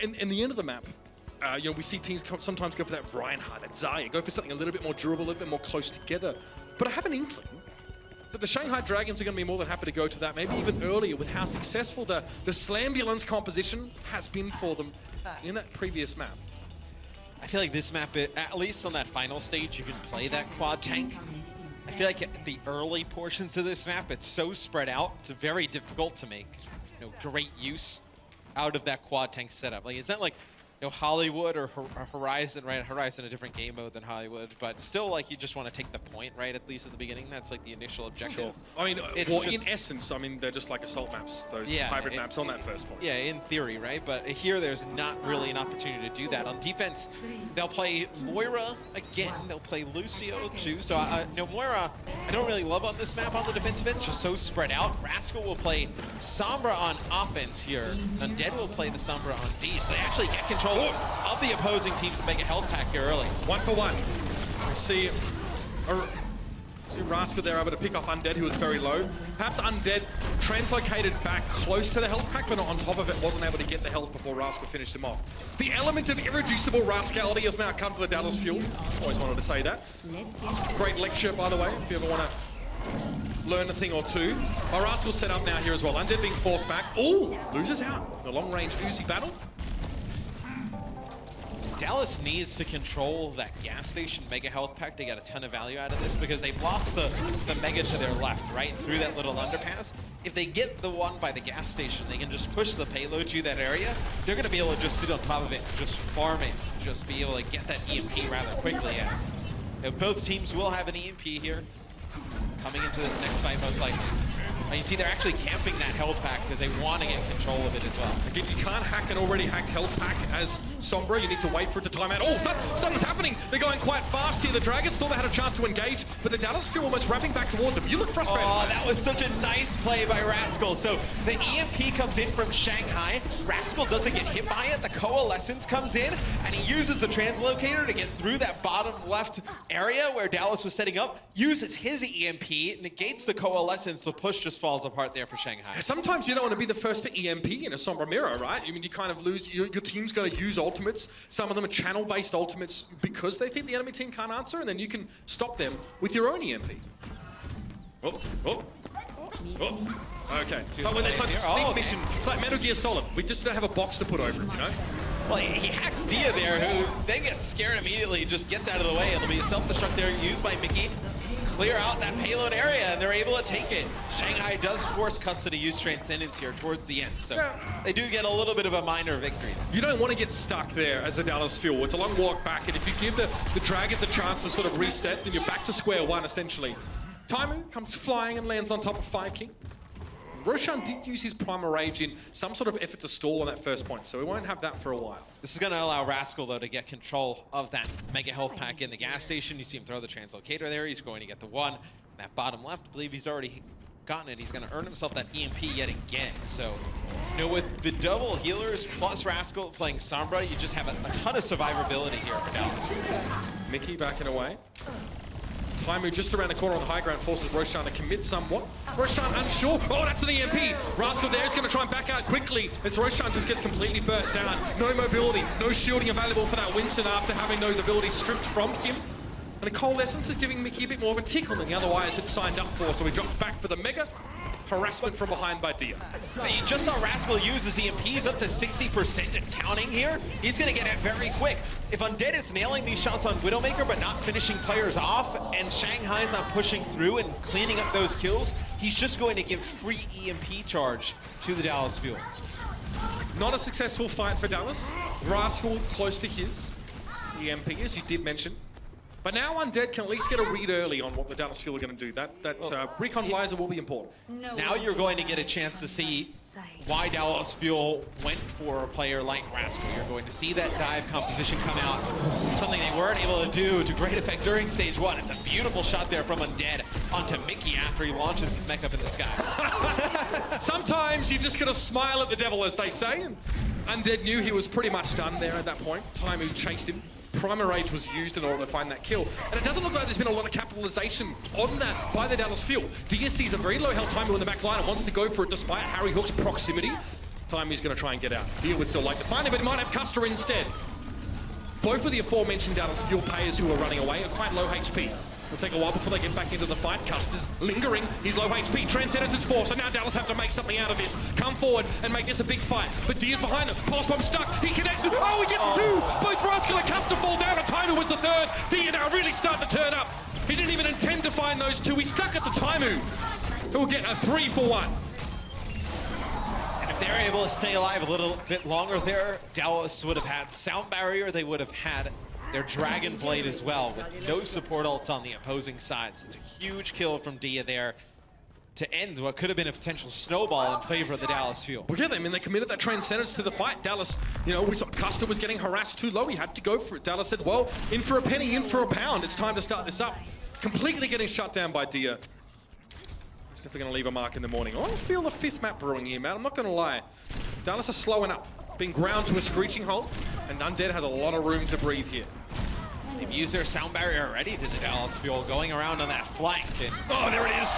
In the end of the map, we see teams sometimes go for that Reinhardt, that Zarya, go for something a little bit more durable, a little bit more close together. But I have an inkling that the Shanghai Dragons are going to be more than happy to go to that, maybe even earlier with how successful the Slambulance composition has been for them in that previous map. I feel like this map, at least on that final stage, you can play that quad tank. I feel like at the early portions of this map, it's so spread out, it's very difficult to make great use out of that quad tank setup. Like it's not like Hollywood or Horizon, right? Horizon, a different game mode than Hollywood, but still, like, you just want to take the point, right? At least at the beginning, that's like the initial objective. Sure. I mean, in essence, I mean, they're just like assault maps, those hybrid maps on that first point. Yeah, in theory, right? But here, there's not really an opportunity to do that. On defense, they'll play Moira again. They'll play Lucio too. So, Moira, I don't really love on this map on the defensive end. It's just so spread out. Rascal will play Sombra on offense here. Undead will play the Sombra on D. So they actually get control of the opposing teams to make a health pack here early. 1 for 1. We see Rascal there able to pick off Undead, who was very low. Perhaps Undead translocated back close to the health pack, but not on top of it, wasn't able to get the health before Rascal finished him off. The element of irreducible rascality has now come to the Dallas Fuel. Always wanted to say that. Great lecture, by the way, if you ever want to learn a thing or two. Rascal's set up now here as well. Undead being forced back. Ooh, loses out. The long-range Uzi battle. Dallas needs to control that gas station mega health pack to get a ton of value out of this because they've lost the mega to their left, right? Through that little underpass. If they get the one by the gas station, they can just push the payload to that area. They're going to be able to just sit on top of it, just farm it, just be able to get that EMP rather quickly as both teams will have an EMP here coming into this next fight most likely. And you see they're actually camping that health pack because they want to get control of it as well. Again, you can't hack an already hacked health pack as Sombra, you need to wait for it to time out. Oh, something's happening. They're going quite fast here. The Dragons thought they had a chance to engage, but the Dallas feel almost wrapping back towards them. You look frustrated. Oh, that was such a nice play by Rascal. So the EMP comes in from Shanghai. Rascal doesn't get hit by it. The Coalescence comes in, and he uses the translocator to get through that bottom left area where Dallas was setting up, uses his EMP, negates the Coalescence. The push just falls apart there for Shanghai. Sometimes you don't want to be the first to EMP in a Sombra mirror, right? I mean, you kind of lose, your team's got to use ultimates. Some of them are channel-based ultimates because they think the enemy team can't answer, and then you can stop them with your own EMP. Oh. Okay. But when they play the sneak mission, it's like Metal Gear Solid. We just don't have a box to put over it, you know? Well, he hacks Dia there, who then gets scared immediately, just gets out of the way. It'll be a self-destruct there used by Mickey. Clear out that payload area, and they're able to take it. Shanghai does force custody use Transcendence here towards the end, so they do get a little bit of a minor victory. You don't want to get stuck there as the Dallas feel. It's a long walk back, and if you give the Dragon the chance to sort of reset, then you're back to square one, essentially. Taimu comes flying and lands on top of Fire King. Roshan did use his Primal Rage in some sort of effort to stall on that first point, so we won't have that for a while. This is going to allow Rascal, though, to get control of that Mega Health Pack in the gas station. You see him throw the Translocator there. He's going to get the one. That bottom left, I believe he's already gotten it. He's going to earn himself that EMP yet again. So, you know, with the double healers plus Rascal playing Sombra, you just have a ton of survivability here for Dallas. Mickey backing away. Taimu just around the corner on the high ground forces Roshan to commit somewhat. Roshan unsure. Oh, that's an EMP. Rascal there is going to try and back out quickly as Roshan just gets completely burst down. No mobility, no shielding available for that Winston after having those abilities stripped from him. And the Coalescence is giving Mickey a bit more of a tickle than he otherwise had signed up for, so he drops back for the Mega. Harassment from behind by Dia. You just saw Rascal use his EMPs up to 60% and counting here. He's going to get it very quick. If Undead is nailing these shots on Widowmaker but not finishing players off, and Shanghai's not pushing through and cleaning up those kills, he's just going to give free EMP charge to the Dallas Fuel. Not a successful fight for Dallas. Rascal close to his EMP, as you did mention. But now Undead can at least get a read early on what the Dallas Fuel are going to do. That recon visor will be important. Now you're going to get a chance to see why Dallas Fuel went for a player like Rascal. You're going to see that dive composition come out. Something they weren't able to do to great effect during stage one. It's a beautiful shot there from Undead onto Mickey after he launches his mech up in the sky. Sometimes you just got to smile at the devil, as they say. And Undead knew he was pretty much done there at that point. Taimu chased him. Primal Rage was used in order to find that kill. And it doesn't look like there's been a lot of capitalization on that by the Dallas Fuel. Dia sees a very low health Taimu in the back line and wants to go for it despite Harry Hook's proximity. Taimu's going to try and get out. Dia would still like to find it, but he might have Custer instead. Both of the aforementioned Dallas Fuel players who are running away are quite low HP. It'll take a while before they get back into the fight. Custer's lingering. He's low HP. Transcendence is forced, so now Dallas have to make something out of this. Come forward and make this a big fight. But Dia's behind him. Pulse bomb stuck. He connects it. Oh, he gets two! Both Rascal and Custer fall down, and Taimu was the third. Dia now really starting to turn up. He didn't even intend to find those two. He's stuck at the Taimu. He'll get a 3 for 1. And if they're able to stay alive a little bit longer there, Dallas would have had Sound Barrier. They would have had their Dragon Blade as well, with no support ults on the opposing side. So it's a huge kill from Dia there to end what could have been a potential snowball in favor of the Dallas Fuel. Well, yeah, I mean, they committed that Transcendence to the fight. Dallas, you know, we saw Custer was getting harassed too low. He had to go for it. Dallas said, well, in for a penny, in for a pound. It's time to start this up. Completely getting shut down by Dia. He's definitely going to leave a mark in the morning. I feel the 5th map brewing here, man. I'm not going to lie. Dallas are slowing up. Being ground to a screeching halt, and Undead has a lot of room to breathe here. They've used their Sound Barrier already to the Dallas Fuel, going around on that flank. And oh, there it is!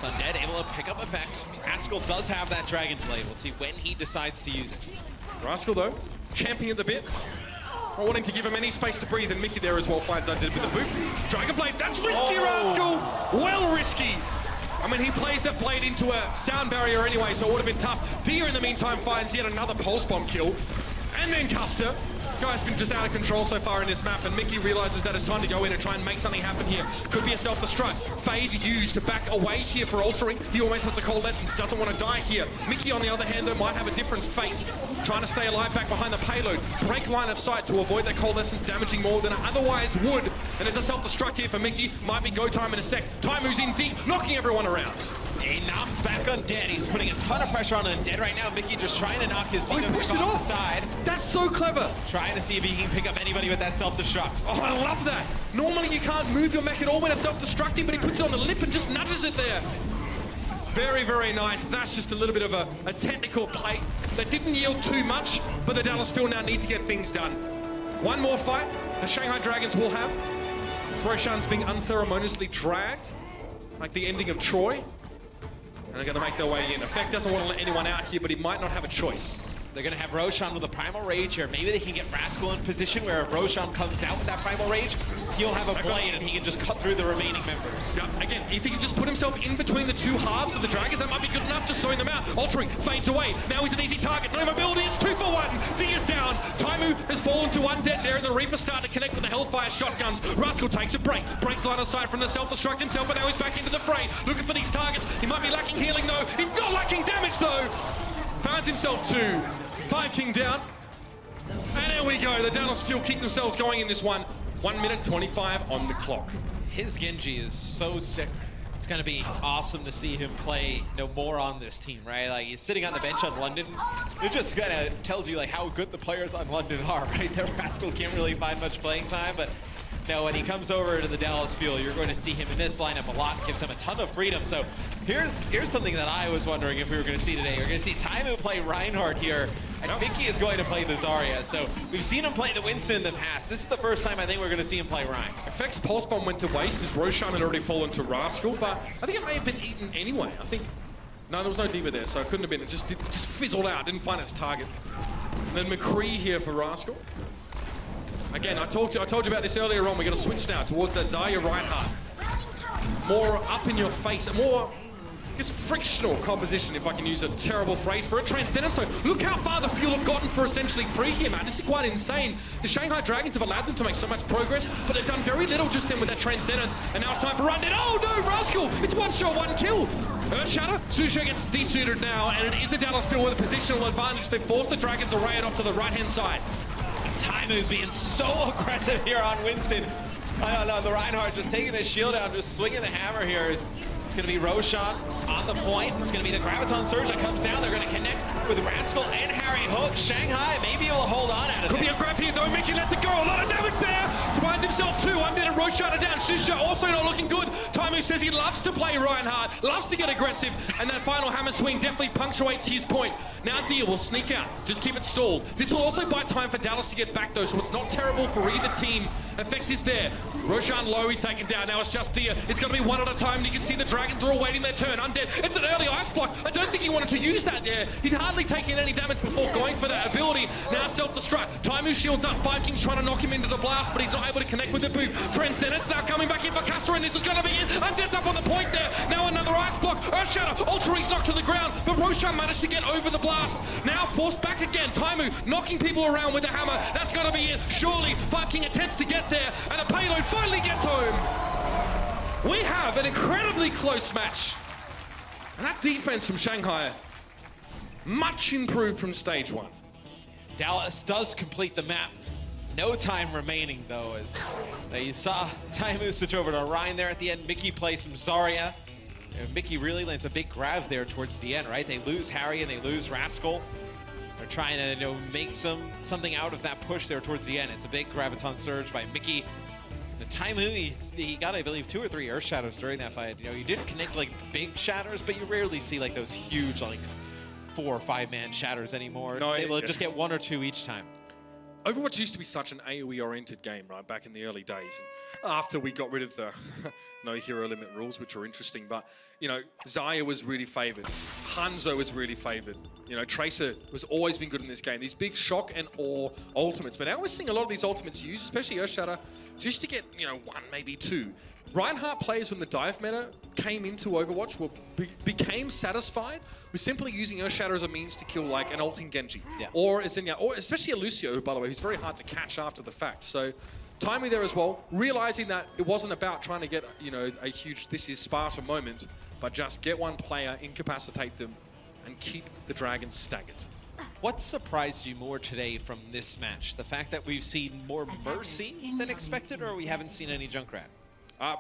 Undead able to pick up effect. Rascal does have that Dragon Blade. We'll see when he decides to use it. Rascal, though, champing at the bit. Not wanting to give him any space to breathe, and Mickey there as well finds Undead with the boot. Dragon Blade, that's risky, Rascal! Well risky! I mean, he plays that blade into a Sound Barrier anyway, so it would have been tough. Dia, in the meantime, finds yet another Pulse Bomb kill. And then Custer. Guy's been just out of control so far in this map, and Mickey realizes that it's time to go in and try and make something happen here. Could be a self-destruct. Fade used to back away here for altering. He almost has a Coalescence, doesn't want to die here. Mickey, on the other hand, though, might have a different fate. Trying to stay alive back behind the payload. Break line of sight to avoid that Coalescence damaging more than it otherwise would. And there's a self-destruct here for Mickey. Might be go time in a sec. Taimu's in deep, knocking everyone around. He knocks back Undead. He's putting a ton of pressure on Undead right now. Mickey just trying to knock his team off the side. That's so clever. Trying to see if he can pick up anybody with that self-destruct. Oh, I love that. Normally you can't move your mech at all when it's self-destructing, but he puts it on the lip and just nudges it there. Very, very nice. That's just a little bit of a technical play that didn't yield too much, but the Dallas Fuel now need to get things done. One more fight the Shanghai Dragons will have. Roshan's being unceremoniously dragged, like the ending of Troy. And they're going to make their way in. Effect doesn't want to let anyone out here, but he might not have a choice. They're going to have Roshan with a Primal Rage here. Maybe they can get Rascal in position where if Roshan comes out with that Primal Rage, he'll have a blade and he can just cut through the remaining members. Yeah, again, if he can just put himself in between the two halves of the Dragons, that might be good enough, just sewing them out. Altering, fades away. Now he's an easy target. No mobility, it's 2 for 1. D is down. Taimu has fallen to Undead there, and the Reaper starting to connect with the Hellfire shotguns. Rascal takes a break. Breaks line of sight from the self-destruct himself, but now he's back into the fray. Looking for these targets. He might be lacking healing, though. He's not lacking damage, though. Finds himself 2. 5 King down. And there we go. The Dallas Fuel keep themselves going in this one. 1 minute 25 on the clock. His Genji is so sick. It's going to be awesome to see him play more on this team, right? Like, he's sitting on the bench on London. It just kind of tells you like how good the players on London are, right? Their Rascal can't really find much playing time, but no, when he comes over to the Dallas Fuel, you're going to see him in this lineup a lot. Gives him a ton of freedom. So here's something that I was wondering if we were going to see today. We're going to see Taimu play Reinhardt here. And Mickey is going to play the Zarya. So we've seen him play the Winston in the past. This is the first time I think we're going to see him play Rein. Effect's Pulse Bomb went to waste as Roshan had already fallen to Rascal, but I think it may have been eaten anyway. I think, no, there was no D.Va there, so it couldn't have been. It just fizzled out, didn't find its target. And then McCree here for Rascal. Again, I told you about this earlier on. We're going to switch now towards the Zarya Reinhardt. More up in your face, and more it's frictional composition, if I can use a terrible phrase for it. Transcendence, so look how far the Fuel have gotten for essentially free here, man. This is quite insane. The Shanghai Dragons have allowed them to make so much progress, but they've done very little just then with that Transcendence. And now it's time for Undead. Oh no, Rascal! It's 1 shot, 1 kill. Earthshatter, Susha gets desuited now, and it is the Dallas Fuel with a positional advantage. They force the Dragons array it off to the right-hand side. Taimu's being so aggressive here on Winston. I don't know, the Reinhardt just taking his shield out, just swinging the hammer here. It's going to be Roshan on the point. It's going to be the Graviton Surge that comes down. They're going to connect with Rascal and Harry Hook. Shanghai maybe will hold on out of Could be a grab here though. Mickey lets it go. A lot of damage there. Finds himself 2. Undead and Roshan are down. Shisha also not looking good. Taimu says he loves to play Reinhardt, loves to get aggressive, and that final hammer swing definitely punctuates his point. Now Dia will sneak out. Just keep it stalled. This will also buy time for Dallas to get back though, so it's not terrible for either team. Effect is there. Roshan low, he's taken down. Now it's just Dia. It's going to be one at a time. You can see the Dragons are all waiting their turn. Undead. It's an early ice block. I don't think he wanted to use that there. He'd hardly taken any damage before going for that ability. Now self-destruct. Taimu shields up. 5 King's trying to knock him into the blast, but he's not able to connect with the boot. Transcendence now coming back in for Custer, and this is going to be it. Undead's up on the point there. Now another ice block. Earthshatter. Ultra's knocked to the ground, but Roshan managed to get over the blast. Now forced back again. Taimu knocking people around with the hammer. That's going to be it. Surely 5 King attempts to get there, and the payload finally gets home. We have an incredibly close match. And that defense from Shanghai, much improved from stage 1. Dallas does complete the map. No time remaining though, as you saw Taimu switch over to Rein there at the end. Mickey plays some Zarya. And Mickey really lands a big grab there towards the end, right? They lose Harry and they lose Rascal. They're trying to make something out of that push there towards the end. It's a big Graviton Surge by Mickey. Taimu, he got, I believe, 2 or 3 Earth Shatters during that fight. You know, you didn't connect like big shatters, but you rarely see like those huge like 4 or 5 man shatters anymore. No, they will just get 1 or 2 each time. Overwatch used to be such an AoE-oriented game, right, back in the early days. And after we got rid of the no hero limit rules, which are interesting, but, you know, Zarya was really favored. Hanzo was really favored. You know, Tracer was always been good in this game. These big shock and awe ultimates. But now we're seeing a lot of these ultimates used, especially Earthshatter, just to get, you know, 1, maybe 2. Reinhardt players, when the dive meta came into Overwatch, became satisfied with simply using Earthshatter as a means to kill like an ulting Genji, or especially a Lucio, by the way, who's very hard to catch after the fact. So, Taimu there as well, realizing that it wasn't about trying to get, you know, a huge "this is Sparta" moment, but just get 1 player, incapacitate them, and keep the Dragons staggered. What surprised you more today from this match? The fact that we've seen more Mercy than expected, or we haven't seen any Junkrat?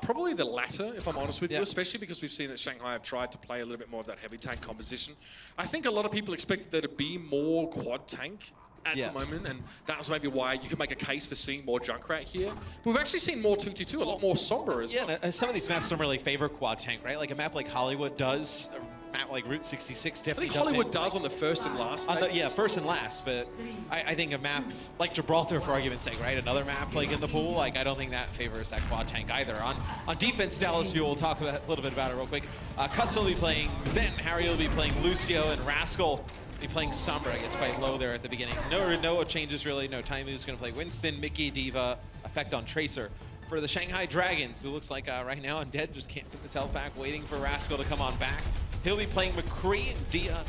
Probably the latter, if I'm honest with you, especially because we've seen that Shanghai have tried to play a little bit more of that heavy tank composition. I think a lot of people expected there to be more quad tank at the moment, and that was maybe why you could make a case for seeing more Junkrat here. But we've actually seen more 2-2-2, a lot more Sombra as well. And some of these maps don't really favor quad tank, right? Like a map like Hollywood does, a map like Route 66 definitely I think Hollywood does on the first and last. First and last, but I think a map like Gibraltar, for argument's sake, right? Another map like in the pool, like I don't think that favors that quad tank either. On defense, Dallas Fuel, we'll talk a little bit about it real quick. Custom will be playing Zen, Harry will be playing Lucio, and Rascal be playing Sombra. Gets quite low there at the beginning. No changes really. No, Taimu's going to play Winston, Mickey, Diva, effect on Tracer. For the Shanghai Dragons, it looks like right now Undead just can't put his health back, waiting for Rascal to come on back. He'll be playing McCree, and Dia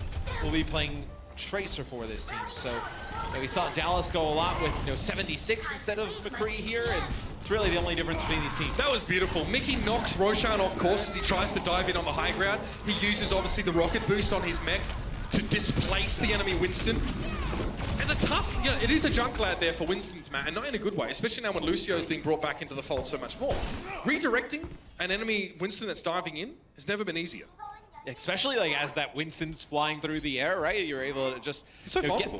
will be playing Tracer for this team. So we saw Dallas go a lot with 76 instead of McCree here, and it's really the only difference between these teams. That was beautiful. Mickey knocks Roshan off course as he tries to dive in on the high ground. He uses obviously the rocket boost on his mech to displace the enemy Winston. It's a tough, it is a junk lad there for Winston's, Matt, and not in a good way, especially now when Lucio is being brought back into the fold so much more. Redirecting an enemy Winston that's diving in has never been easier. Especially like as that Winston's flying through the air, right? You're able to just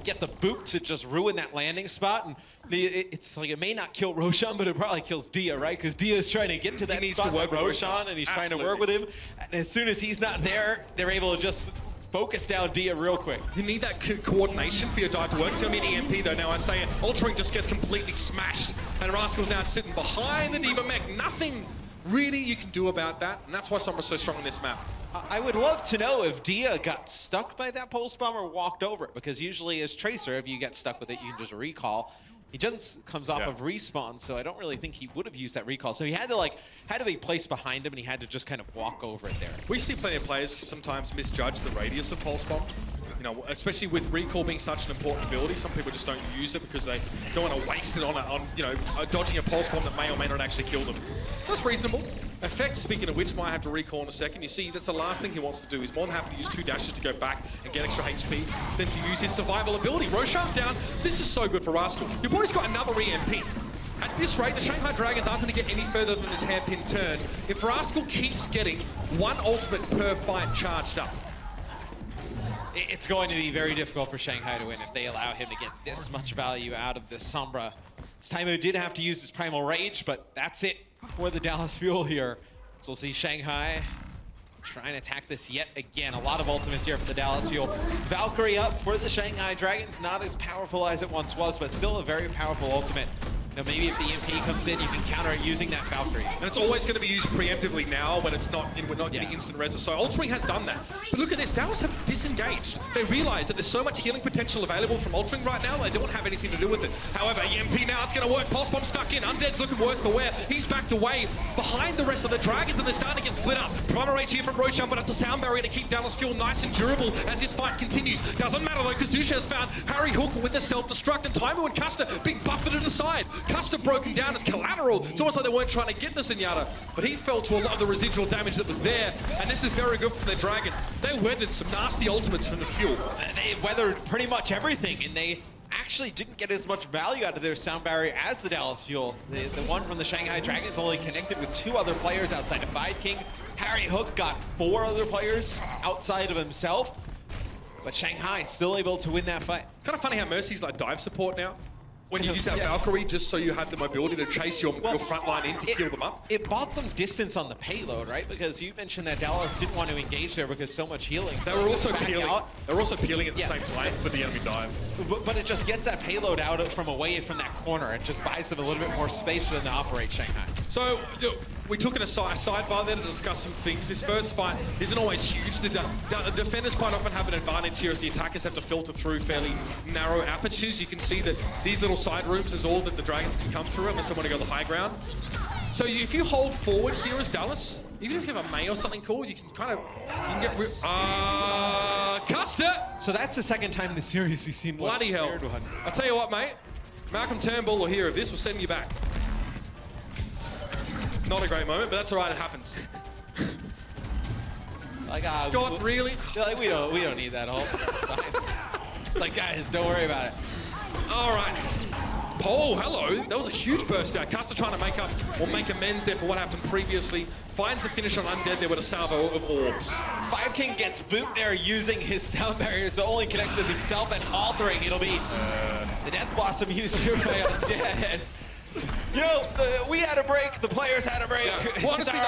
get the boot to just ruin that landing spot, and it's like it may not kill Roshan, but it probably kills Dia, right? Because Dia is trying to get to that spot with Roshan, and he's trying to work with him. And as soon as he's not there, they're able to just focus down Dia real quick. You need that coordination for your dive to work. It's going to be an EMP though, now I say it. Ultring just gets completely smashed, and Rascal's now sitting behind the Diva mech. Nothing really you can do about that, and that's why Sombra's so strong on this map. I would love to know if Dia got stuck by that pulse bomb or walked over it, because usually as Tracer, if you get stuck with it, you can just recall. He just comes off of respawn, so I don't really think he would have used that recall. So he had to be placed behind him, and he had to just kind of walk over it there. We see plenty of players sometimes misjudge the radius of pulse bomb. Especially with recall being such an important ability, some people just don't use it because they don't want to waste it on dodging a pulse bomb that may or may not actually kill them. That's reasonable. Effect, speaking of which, might have to recall in a second. You see, that's the last thing he wants to do. He's more than happy to use 2 dashes to go back and get extra HP than to use his survival ability. Roshan's down. This is so good for Rascal. Your boy's got another EMP. At this rate, the Shanghai Dragons aren't going to get any further than this hairpin turn if Rascal keeps getting 1 ultimate per fight charged up. It's going to be very difficult for Shanghai to win if they allow him to get this much value out of this Sombra. Taimu did have to use his Primal Rage, but that's it for the Dallas Fuel here. So we'll see Shanghai trying to attack this yet again. A lot of ultimates here for the Dallas Fuel. Valkyrie up for the Shanghai Dragons. Not as powerful as it once was, but still a very powerful ultimate. Maybe if the EMP comes in, you can counter it using that Valkyrie. And it's always going to be used preemptively now when it's not, we're not getting instant res. So Ultring has done that. But look at this, Dallas have disengaged. They realize that there's so much healing potential available from Ultring right now, they don't have anything to do with it. However, EMP now, it's going to work. Pulse Bomb stuck in. Undead's looking worse for wear. He's backed away behind the rest of the Dragons, and they're starting to get split up. Primal Rage here from Roshan, but it's a sound barrier to keep Dallas Fuel nice and durable as this fight continues. Doesn't matter though, because Dusha has found Harry Hook with the self-destruct, and Taimu and Custer being buffeted aside. Custer broken down as collateral. It's almost like they weren't trying to get the Zenyatta, but he fell to a lot of the residual damage that was there, and this is very good for the Dragons. They weathered some nasty ultimates from the Fuel. They weathered pretty much everything, and they actually didn't get as much value out of their sound barrier as the Dallas Fuel. The one from the Shanghai Dragons only connected with 2 other players outside of Five King. Harry Hook got 4 other players outside of himself, but Shanghai still able to win that fight. It's kind of funny how Mercy's like dive support now. When you use that Valkyrie just so you have the mobility to chase your front line in to heal them up. It bought them distance on the payload, right? Because you mentioned that Dallas didn't want to engage there because so much healing. They were also peeling. They were also peeling at the same time for the enemy dive. But it just gets that payload out from away from that corner. It just buys them a little bit more space for them to operate Shanghai. So we took a sidebar there to discuss some things. This first fight isn't always huge. The defenders quite often have an advantage here as the attackers have to filter through fairly narrow apertures. You can see that these little side rooms is all that the Dragons can come through unless they want to go the high ground. So if you hold forward here as Dallas, even if you have a May or something called, you can kind of get Custer! So that's the second time in the series we've seen bloody hell. I'll tell you what, mate. Malcolm Turnbull will hear of this. We'll send you back. Not a great moment, but that's all right. It happens. Scott, really? Like, we don't need that ult. Like, guys, don't worry about it. All right. Oh, hello. That was a huge burst out. Custer trying to make up or make amends there for what happened previously. Finds the finish on Undead there with a salvo of orbs. Five King gets boot there using his sound barrier, so only connects with himself and altering. It'll be the Death Blossom used here by Undead. You know, we had a break, the players had a break. Yeah. Well, honestly,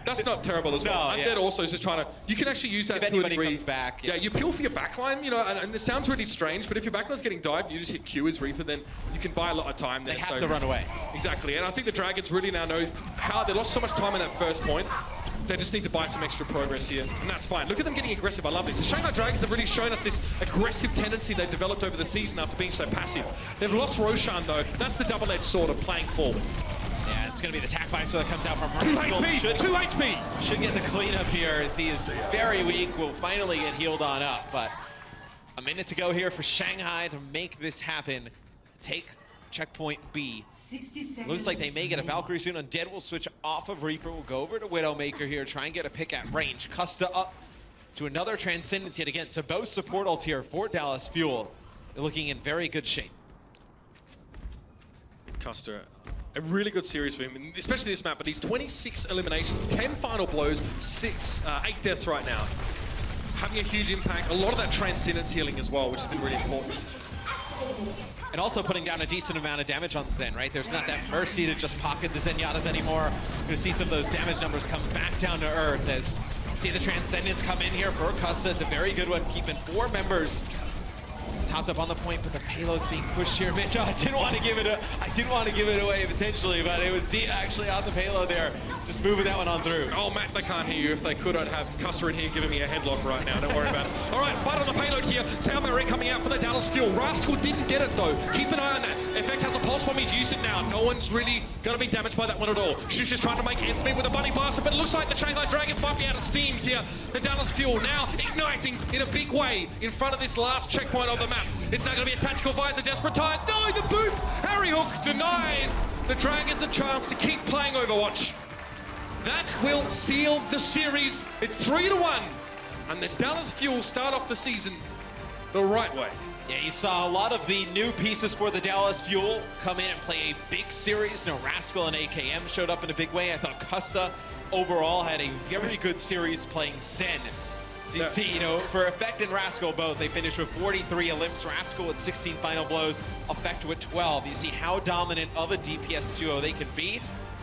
that's not terrible as well. Undead also is just trying to, you can actually use that if to a anybody degree. comes back. Yeah, you peel for your backline, you know, and this sounds really strange, but if your backline's getting dived, you just hit Q as Reaper, then you can buy a lot of time there. They have to run away. Exactly, and I think the Dragons really now know how they lost so much time in that first point. They just need to buy some extra progress here, and that's fine. Look at them getting aggressive. I love this. The Shanghai Dragons have really shown us this aggressive tendency they've developed over the season after being so passive. They've lost Roshan, though. That's the double-edged sword of playing forward. Yeah, it's going to be the attack visor that comes out from 2 HP! 2 HP! Should get the cleanup here as he is very weak. Will finally get healed on up, but a minute to go here for Shanghai to make this happen. Take checkpoint B. Looks like they may get a Valkyrie soon. Undead will switch off of Reaper. We'll go over to Widowmaker here, try and get a pick at range. Custa up to another Transcendence yet again. So both support ults here for Dallas Fuel. They're looking in very good shape. Custer, a really good series for him, especially this map, but he's 26 eliminations, 10 final blows, 8 deaths right now. Having a huge impact, a lot of that Transcendence healing as well, which has been really important. And also putting down a decent amount of damage on Zen, right? There's not that mercy to just pocket the Zenyatta's anymore. You're gonna see some of those damage numbers come back down to earth as see the Transcendence come in here for Custa. It's a very good one, keeping 4 members topped up on the point, but the payload's being pushed here. Mitch, I didn't want to give it away potentially, but it was actually on the payload there. Just moving that one on through. Oh, Matt, they can't hear you. If they could, I'd have Custer in here giving me a headlock right now. Don't worry about it. All right, fight on the payload here. Tail Barrier coming out for the Dallas Fuel. Rascal didn't get it, though. Keep an eye on that. Effect has a pulse bomb. He's used it now. No one's really going to be damaged by that one at all. Shush is trying to make ends meet with a Bunny Blaster, but it looks like the Shanghai Dragons might be out of steam here. The Dallas Fuel now igniting in a big way in front of this last checkpoint of the map. It's now going to be a tactical visor, desperate time. No, the boot! Harry Hook denies the Dragons a chance to keep playing Overwatch. That will seal the series. It's 3-1, and the Dallas Fuel start off the season the right way. Yeah, you saw a lot of the new pieces for the Dallas Fuel come in and play a big series. No, Rascal and AKM showed up in a big way. I thought Custa overall had a very good series playing Zen. So you see, you know, for Effect and Rascal both, they finished with 43 elims. Rascal with 16 final blows, Effect with 12. You see how dominant of a DPS duo they can be.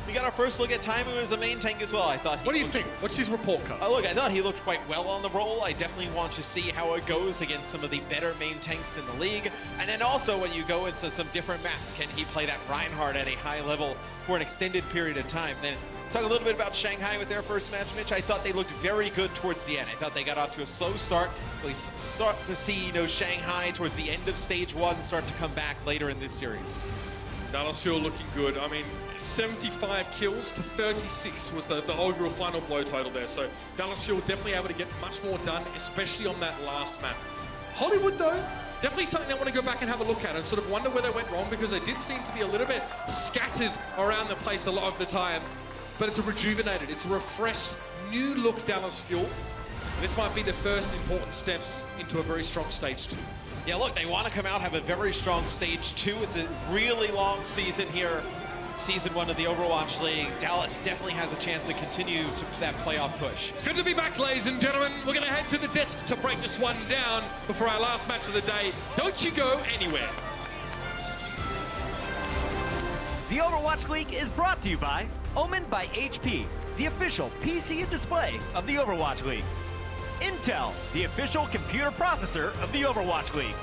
We got our first look at Taimu as a main tank as well. I thought. What do you think? What's his report card? Look, I thought he looked quite well on the role. I definitely want to see how it goes against some of the better main tanks in the league. And then also when you go into some different maps, can he play that Reinhardt at a high level for an extended period of time? Then talk a little bit about Shanghai with their first match, Mitch. I thought they looked very good towards the end. I thought they got off to a slow start. We start to see, you know, Shanghai towards the end of stage 1 start to come back later in this series. Dallas Fuel looking good. I mean, 75 kills to 36 was the overall final blow total there. So Dallas Fuel definitely able to get much more done, especially on that last map. Hollywood, though, definitely something I want to go back and have a look at and sort of wonder where they went wrong, because they did seem to be a little bit scattered around the place a lot of the time. But it's a rejuvenated, it's a refreshed, new look Dallas Fuel. And this might be the first important steps into a very strong stage 2. Yeah, look, they want to come out, have a very strong stage 2. It's a really long season here. Season 1 of the Overwatch League. Dallas definitely has a chance to continue to that playoff push. It's good to be back, ladies and gentlemen. We're going to head to the desk to break this one down before our last match of the day. Don't you go anywhere. The Overwatch League is brought to you by Omen by HP, the official PC and display of the Overwatch League. Intel, the official computer processor of the Overwatch League.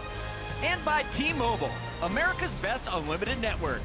And by T-Mobile, America's best unlimited network.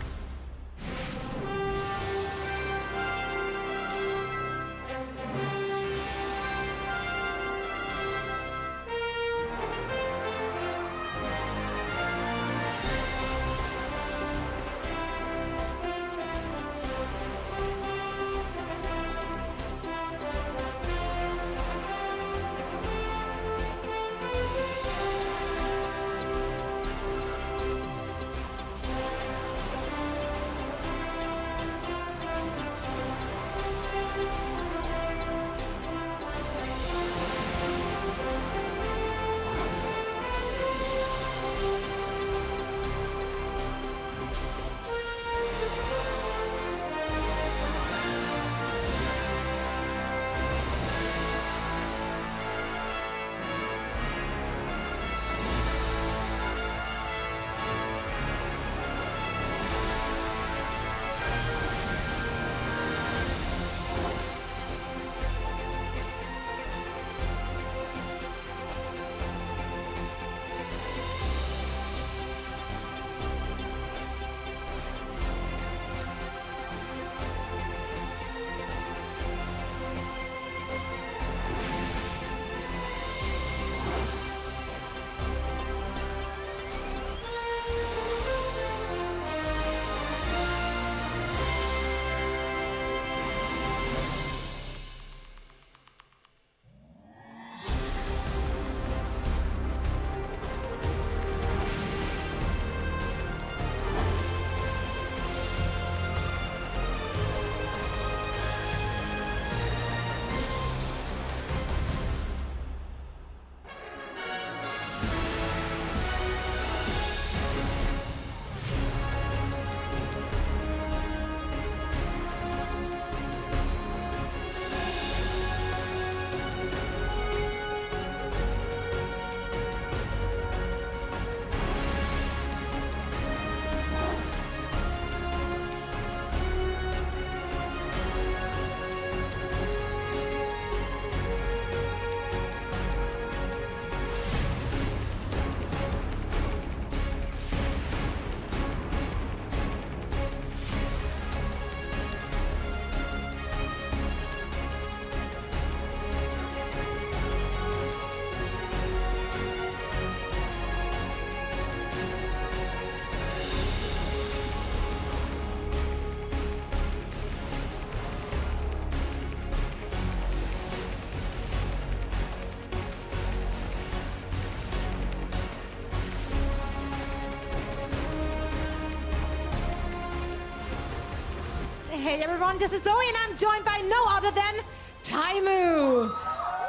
Hey everyone, this is Zoe and I'm joined by no other than Taimu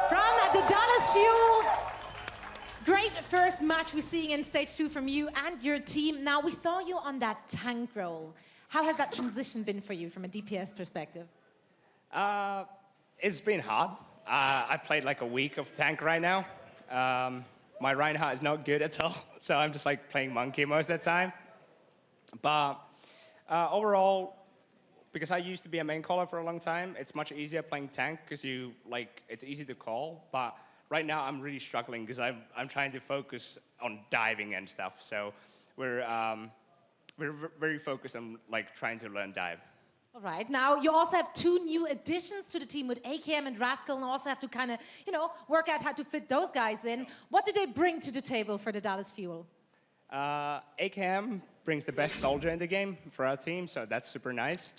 from the Dallas Fuel. Great first match we're seeing in stage 2 from you and your team. Now we saw you on that tank role. How has that transition been for you from a DPS perspective? It's been hard. I played like a week of tank right now. My Reinhardt is not good at all, so I'm just like playing monkey most of the time. But overall, because I used to be a main caller for a long time, it's much easier playing tank because it's easy to call. But right now I'm really struggling because I'm trying to focus on diving and stuff. So we're very focused on like trying to learn dive. All right, now you also have 2 new additions to the team with AKM and Rascal, and also have to kind of, work out how to fit those guys in. What do they bring to the table for the Dallas Fuel? AKM brings the best soldier in the game for our team, so that's super nice.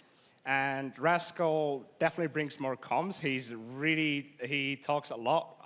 And Rascal definitely brings more comms. He talks a lot.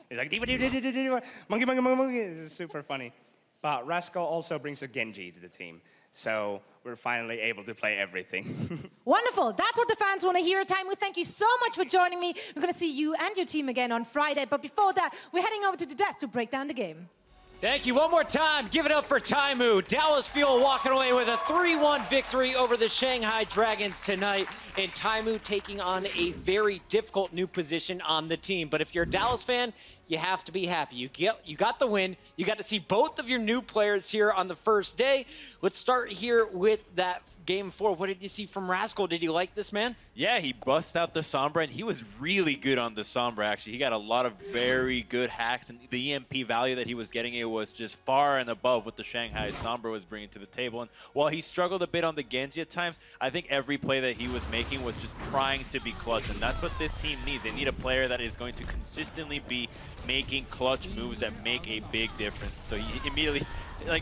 He's like, monkey. It's super funny. But Rascal also brings a Genji to the team. So we're finally able to play everything. Wonderful. That's what the fans want to hear. Taimu, thank you so much for joining me. We're going to see you and your team again on Friday. But before that, we're heading over to the desk to break down the game. Thank you. One more time. Give it up for Taimu. Dallas Fuel walking away with a 3-1 victory over the Shanghai Dragons tonight. And Taimu taking on a very difficult new position on the team. But if you're a Dallas fan, you have to be happy. You got the win. You got to see both of your new players here on the first day. Let's start here with that game 4. What did you see from Rascal? Did you like this, man? Yeah, he bust out the Sombra, and he was really good on the Sombra, actually. He got a lot of very good hacks, and the EMP value that he was getting, it was just far and above what the Shanghai Sombra was bringing to the table. And while he struggled a bit on the Genji at times, I think every play that he was making was just trying to be clutch, and that's what this team needs. They need a player that is going to consistently be making clutch moves that make a big difference. So he immediately,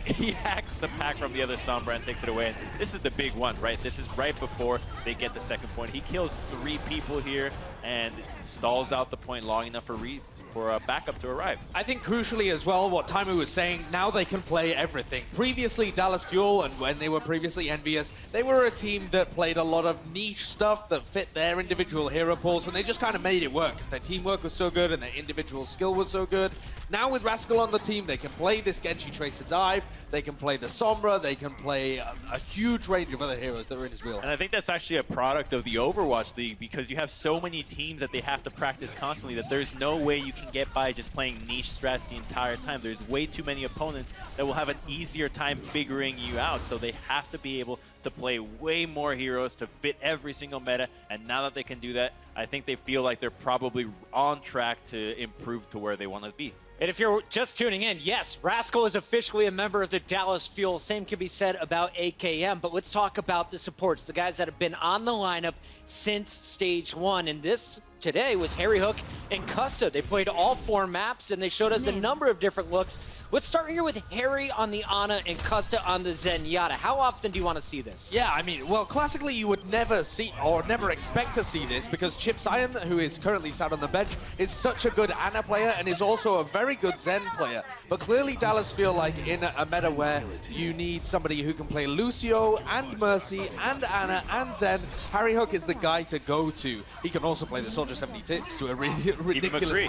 he hacks the pack from the other Sombra and takes it away. And this is the big one, right? This is right before they get the second point. He kills 3 people here and stalls out the point long enough for a backup to arrive. I think crucially as well, what Taimu was saying, now they can play everything. Previously, Dallas Fuel, and when they were previously Envious, they were a team that played a lot of niche stuff that fit their individual hero pools, and they just kind of made it work because their teamwork was so good and their individual skill was so good. Now with Rascal on the team, they can play this Genji Tracer dive, they can play the Sombra, they can play a huge range of other heroes that are in his wheel. And I think that's actually a product of the Overwatch League because you have so many teams that they have to practice constantly that there's no way you can get by just playing niche strats the entire time. There's way too many opponents that will have an easier time figuring you out, so they have to be able to play way more heroes to fit every single meta, and now that they can do that, I think they feel like they're probably on track to improve to where they want to be. And if you're just tuning in, yes, Rascal is officially a member of the Dallas Fuel. Same can be said about AKM, but let's talk about the supports, the guys that have been on the lineup since stage 1. And this today was Harry Hook and Custa. They played all 4 maps and they showed us a number of different looks. Let's start here with Harry on the Ana and Custa on the Zenyatta. How often do you want to see this? Yeah, I mean, well, classically you would never see or never expect to see this because Chip Sion, who is currently sat on the bench, is such a good Ana player and is also a very good Zen player. But clearly Dallas feel like in a meta where you need somebody who can play Lucio and Mercy and Ana and Zen, Harry Hook is the guy to go to. He can also play the Soldier 76 to a ridiculous degree.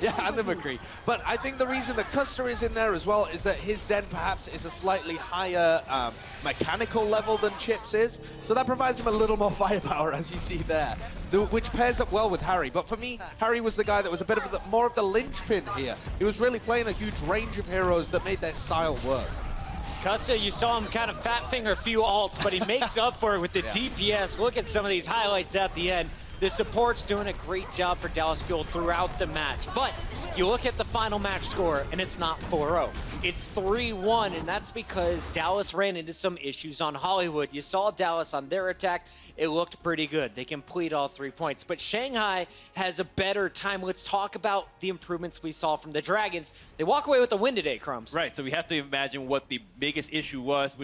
Yeah, and the McCree. But I think the reason that Custer is in there as well is that his Zen perhaps is a slightly higher mechanical level than Chip's is. So that provides him a little more firepower, as you see there, which pairs up well with Harry. But for me, Harry was the guy that was a bit of more of the linchpin here. He was really playing a huge range of heroes that made their style work. Custa, you saw him kind of fat finger a few ults, but he makes up for it with the DPS. Look at some of these highlights at the end. The support's doing a great job for Dallas Fuel throughout the match. But you look at the final match score, and it's not 4-0. It's 3-1, and that's because Dallas ran into some issues on Hollywood. You saw Dallas on their attack. It looked pretty good. They complete all 3 points. But Shanghai has a better time. Let's talk about the improvements we saw from the Dragons. They walk away with a win today, Crumbs. Right, so we have to imagine what the biggest issue was,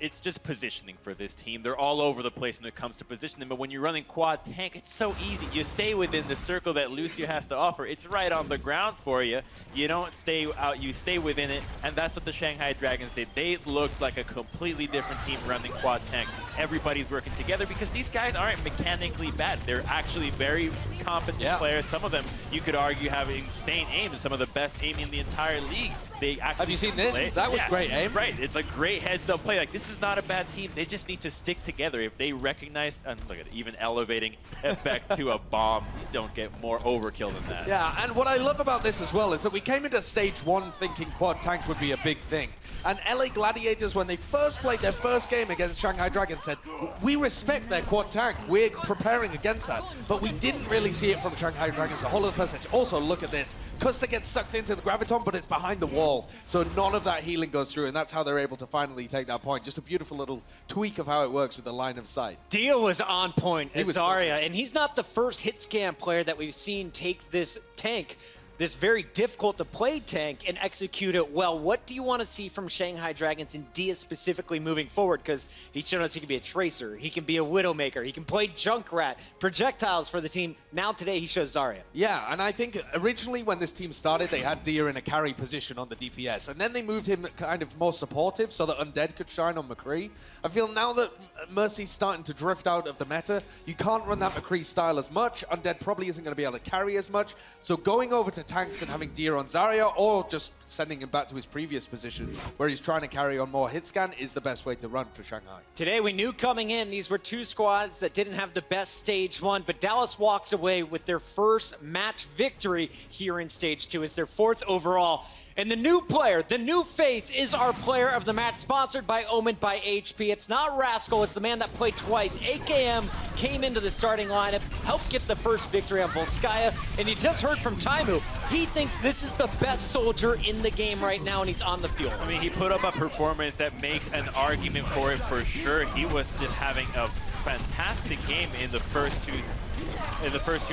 it's just positioning for this team. They're all over the place when it comes to positioning, but when you're running quad tank, it's so easy. You stay within the circle that Lucio has to offer. It's right on the ground for you. You don't stay out, you stay within it, and that's what the Shanghai Dragons did. They looked like a completely different team running quad tank. everybody's working together because these guys aren't mechanically bad. They're actually very competent players. Some of them, you could argue, have insane aim and some of the best aim in the entire league. They actually have you seen this? play. That was great aim. Right, it's a great heads-up play. Like, this is not a bad team. They just need to stick together. If they recognize, and look at it, even elevating effect to a bomb, you don't get more overkill than that. Yeah, and what I love about this as well is that we came into stage 1 thinking quad tank would be a big thing. And LA Gladiators, when they first played their first game against Shanghai Dragons, said, we respect their quad tank. We're preparing against that. But we didn't really see it from Shanghai Dragons. The whole of the percentage. Also, look at this. Custer gets sucked into the Graviton, but it's behind the wall. So none of that healing goes through, and that's how they're able to finally take that point. Just a beautiful little tweak of how it works with the line of sight. Dio was on point as Zarya, and he's not the first hit scan player that we've seen take this tank, this very difficult to play tank, and execute it well. What do you want to see from Shanghai Dragons and Dia specifically moving forward? Because he's shown us he can be a Tracer, he can be a Widowmaker, he can play Junkrat, projectiles for the team. Now today he shows Zarya. Yeah, and I think originally when this team started, they had Dia in a carry position on the DPS, and then they moved him kind of more supportive so that Undead could shine on McCree. I feel now that Mercy's starting to drift out of the meta, you can't run that McCree style as much. Undead probably isn't going to be able to carry as much, so going over to tanks and having Dia on Zarya, or just sending him back to his previous position where he's trying to carry on more hit scan, is the best way to run for Shanghai. Today we knew coming in these were two squads that didn't have the best stage 1, but Dallas walks away with their first match victory here in stage 2. It's their 4th overall. And the new player, the new face, is our player of the match, sponsored by Omen by HP. It's not Rascal, it's the man that played twice. AKM came into the starting lineup, helped get the first victory on Volskaya, and you just heard from Taimu. He thinks this is the best soldier in the game right now, and he's on the field. I mean, he put up a performance that makes an argument for it for sure. He was just having a fantastic game in the first two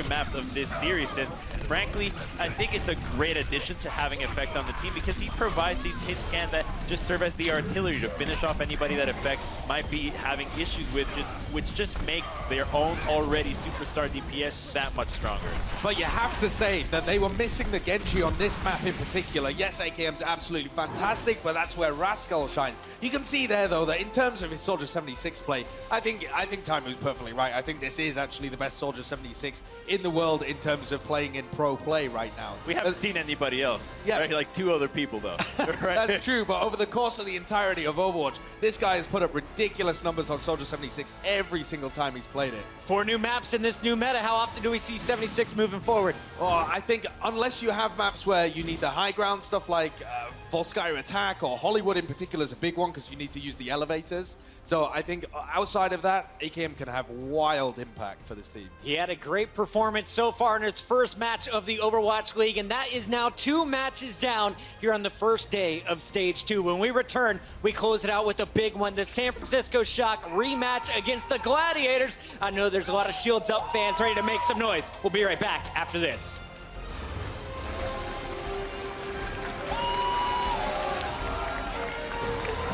maps of this series, and frankly, I think it's a great addition to having effect on the team because he provides these hit scans that just serve as the artillery to finish off anybody that effect might be having issues with, which just make their own already superstar DPS that much stronger. But you have to say that they were missing the Genji on this map in particular. Yes, AKM's absolutely fantastic, but that's where Rascal shines. You can see there, though, that in terms of his Soldier 76 play, I think Taimu's perfectly right. I think this is actually the best Soldier 76 in the world in terms of playing in pro play right now. We haven't seen anybody else. Yeah. Right? Like 2 other people, though. Right? That's true, but over the course of the entirety of Overwatch, this guy has put up ridiculous numbers on Soldier 76 every single time he's played it. 4 new maps in this new meta. How often do we see 76 moving forward? Oh, I think unless you have maps where you need the high ground stuff like Volskaya Attack or Hollywood in particular is a big one because you need to use the elevators. So I think outside of that, AKM can have wild impact for this team. He had a great performance so far in his first match of the Overwatch League, and that is now 2 matches down here on the first day of Stage 2. When we return, we close it out with a big one, the San Francisco Shock rematch against the Gladiators. I know there's a lot of Shields Up fans ready to make some noise. We'll be right back after this.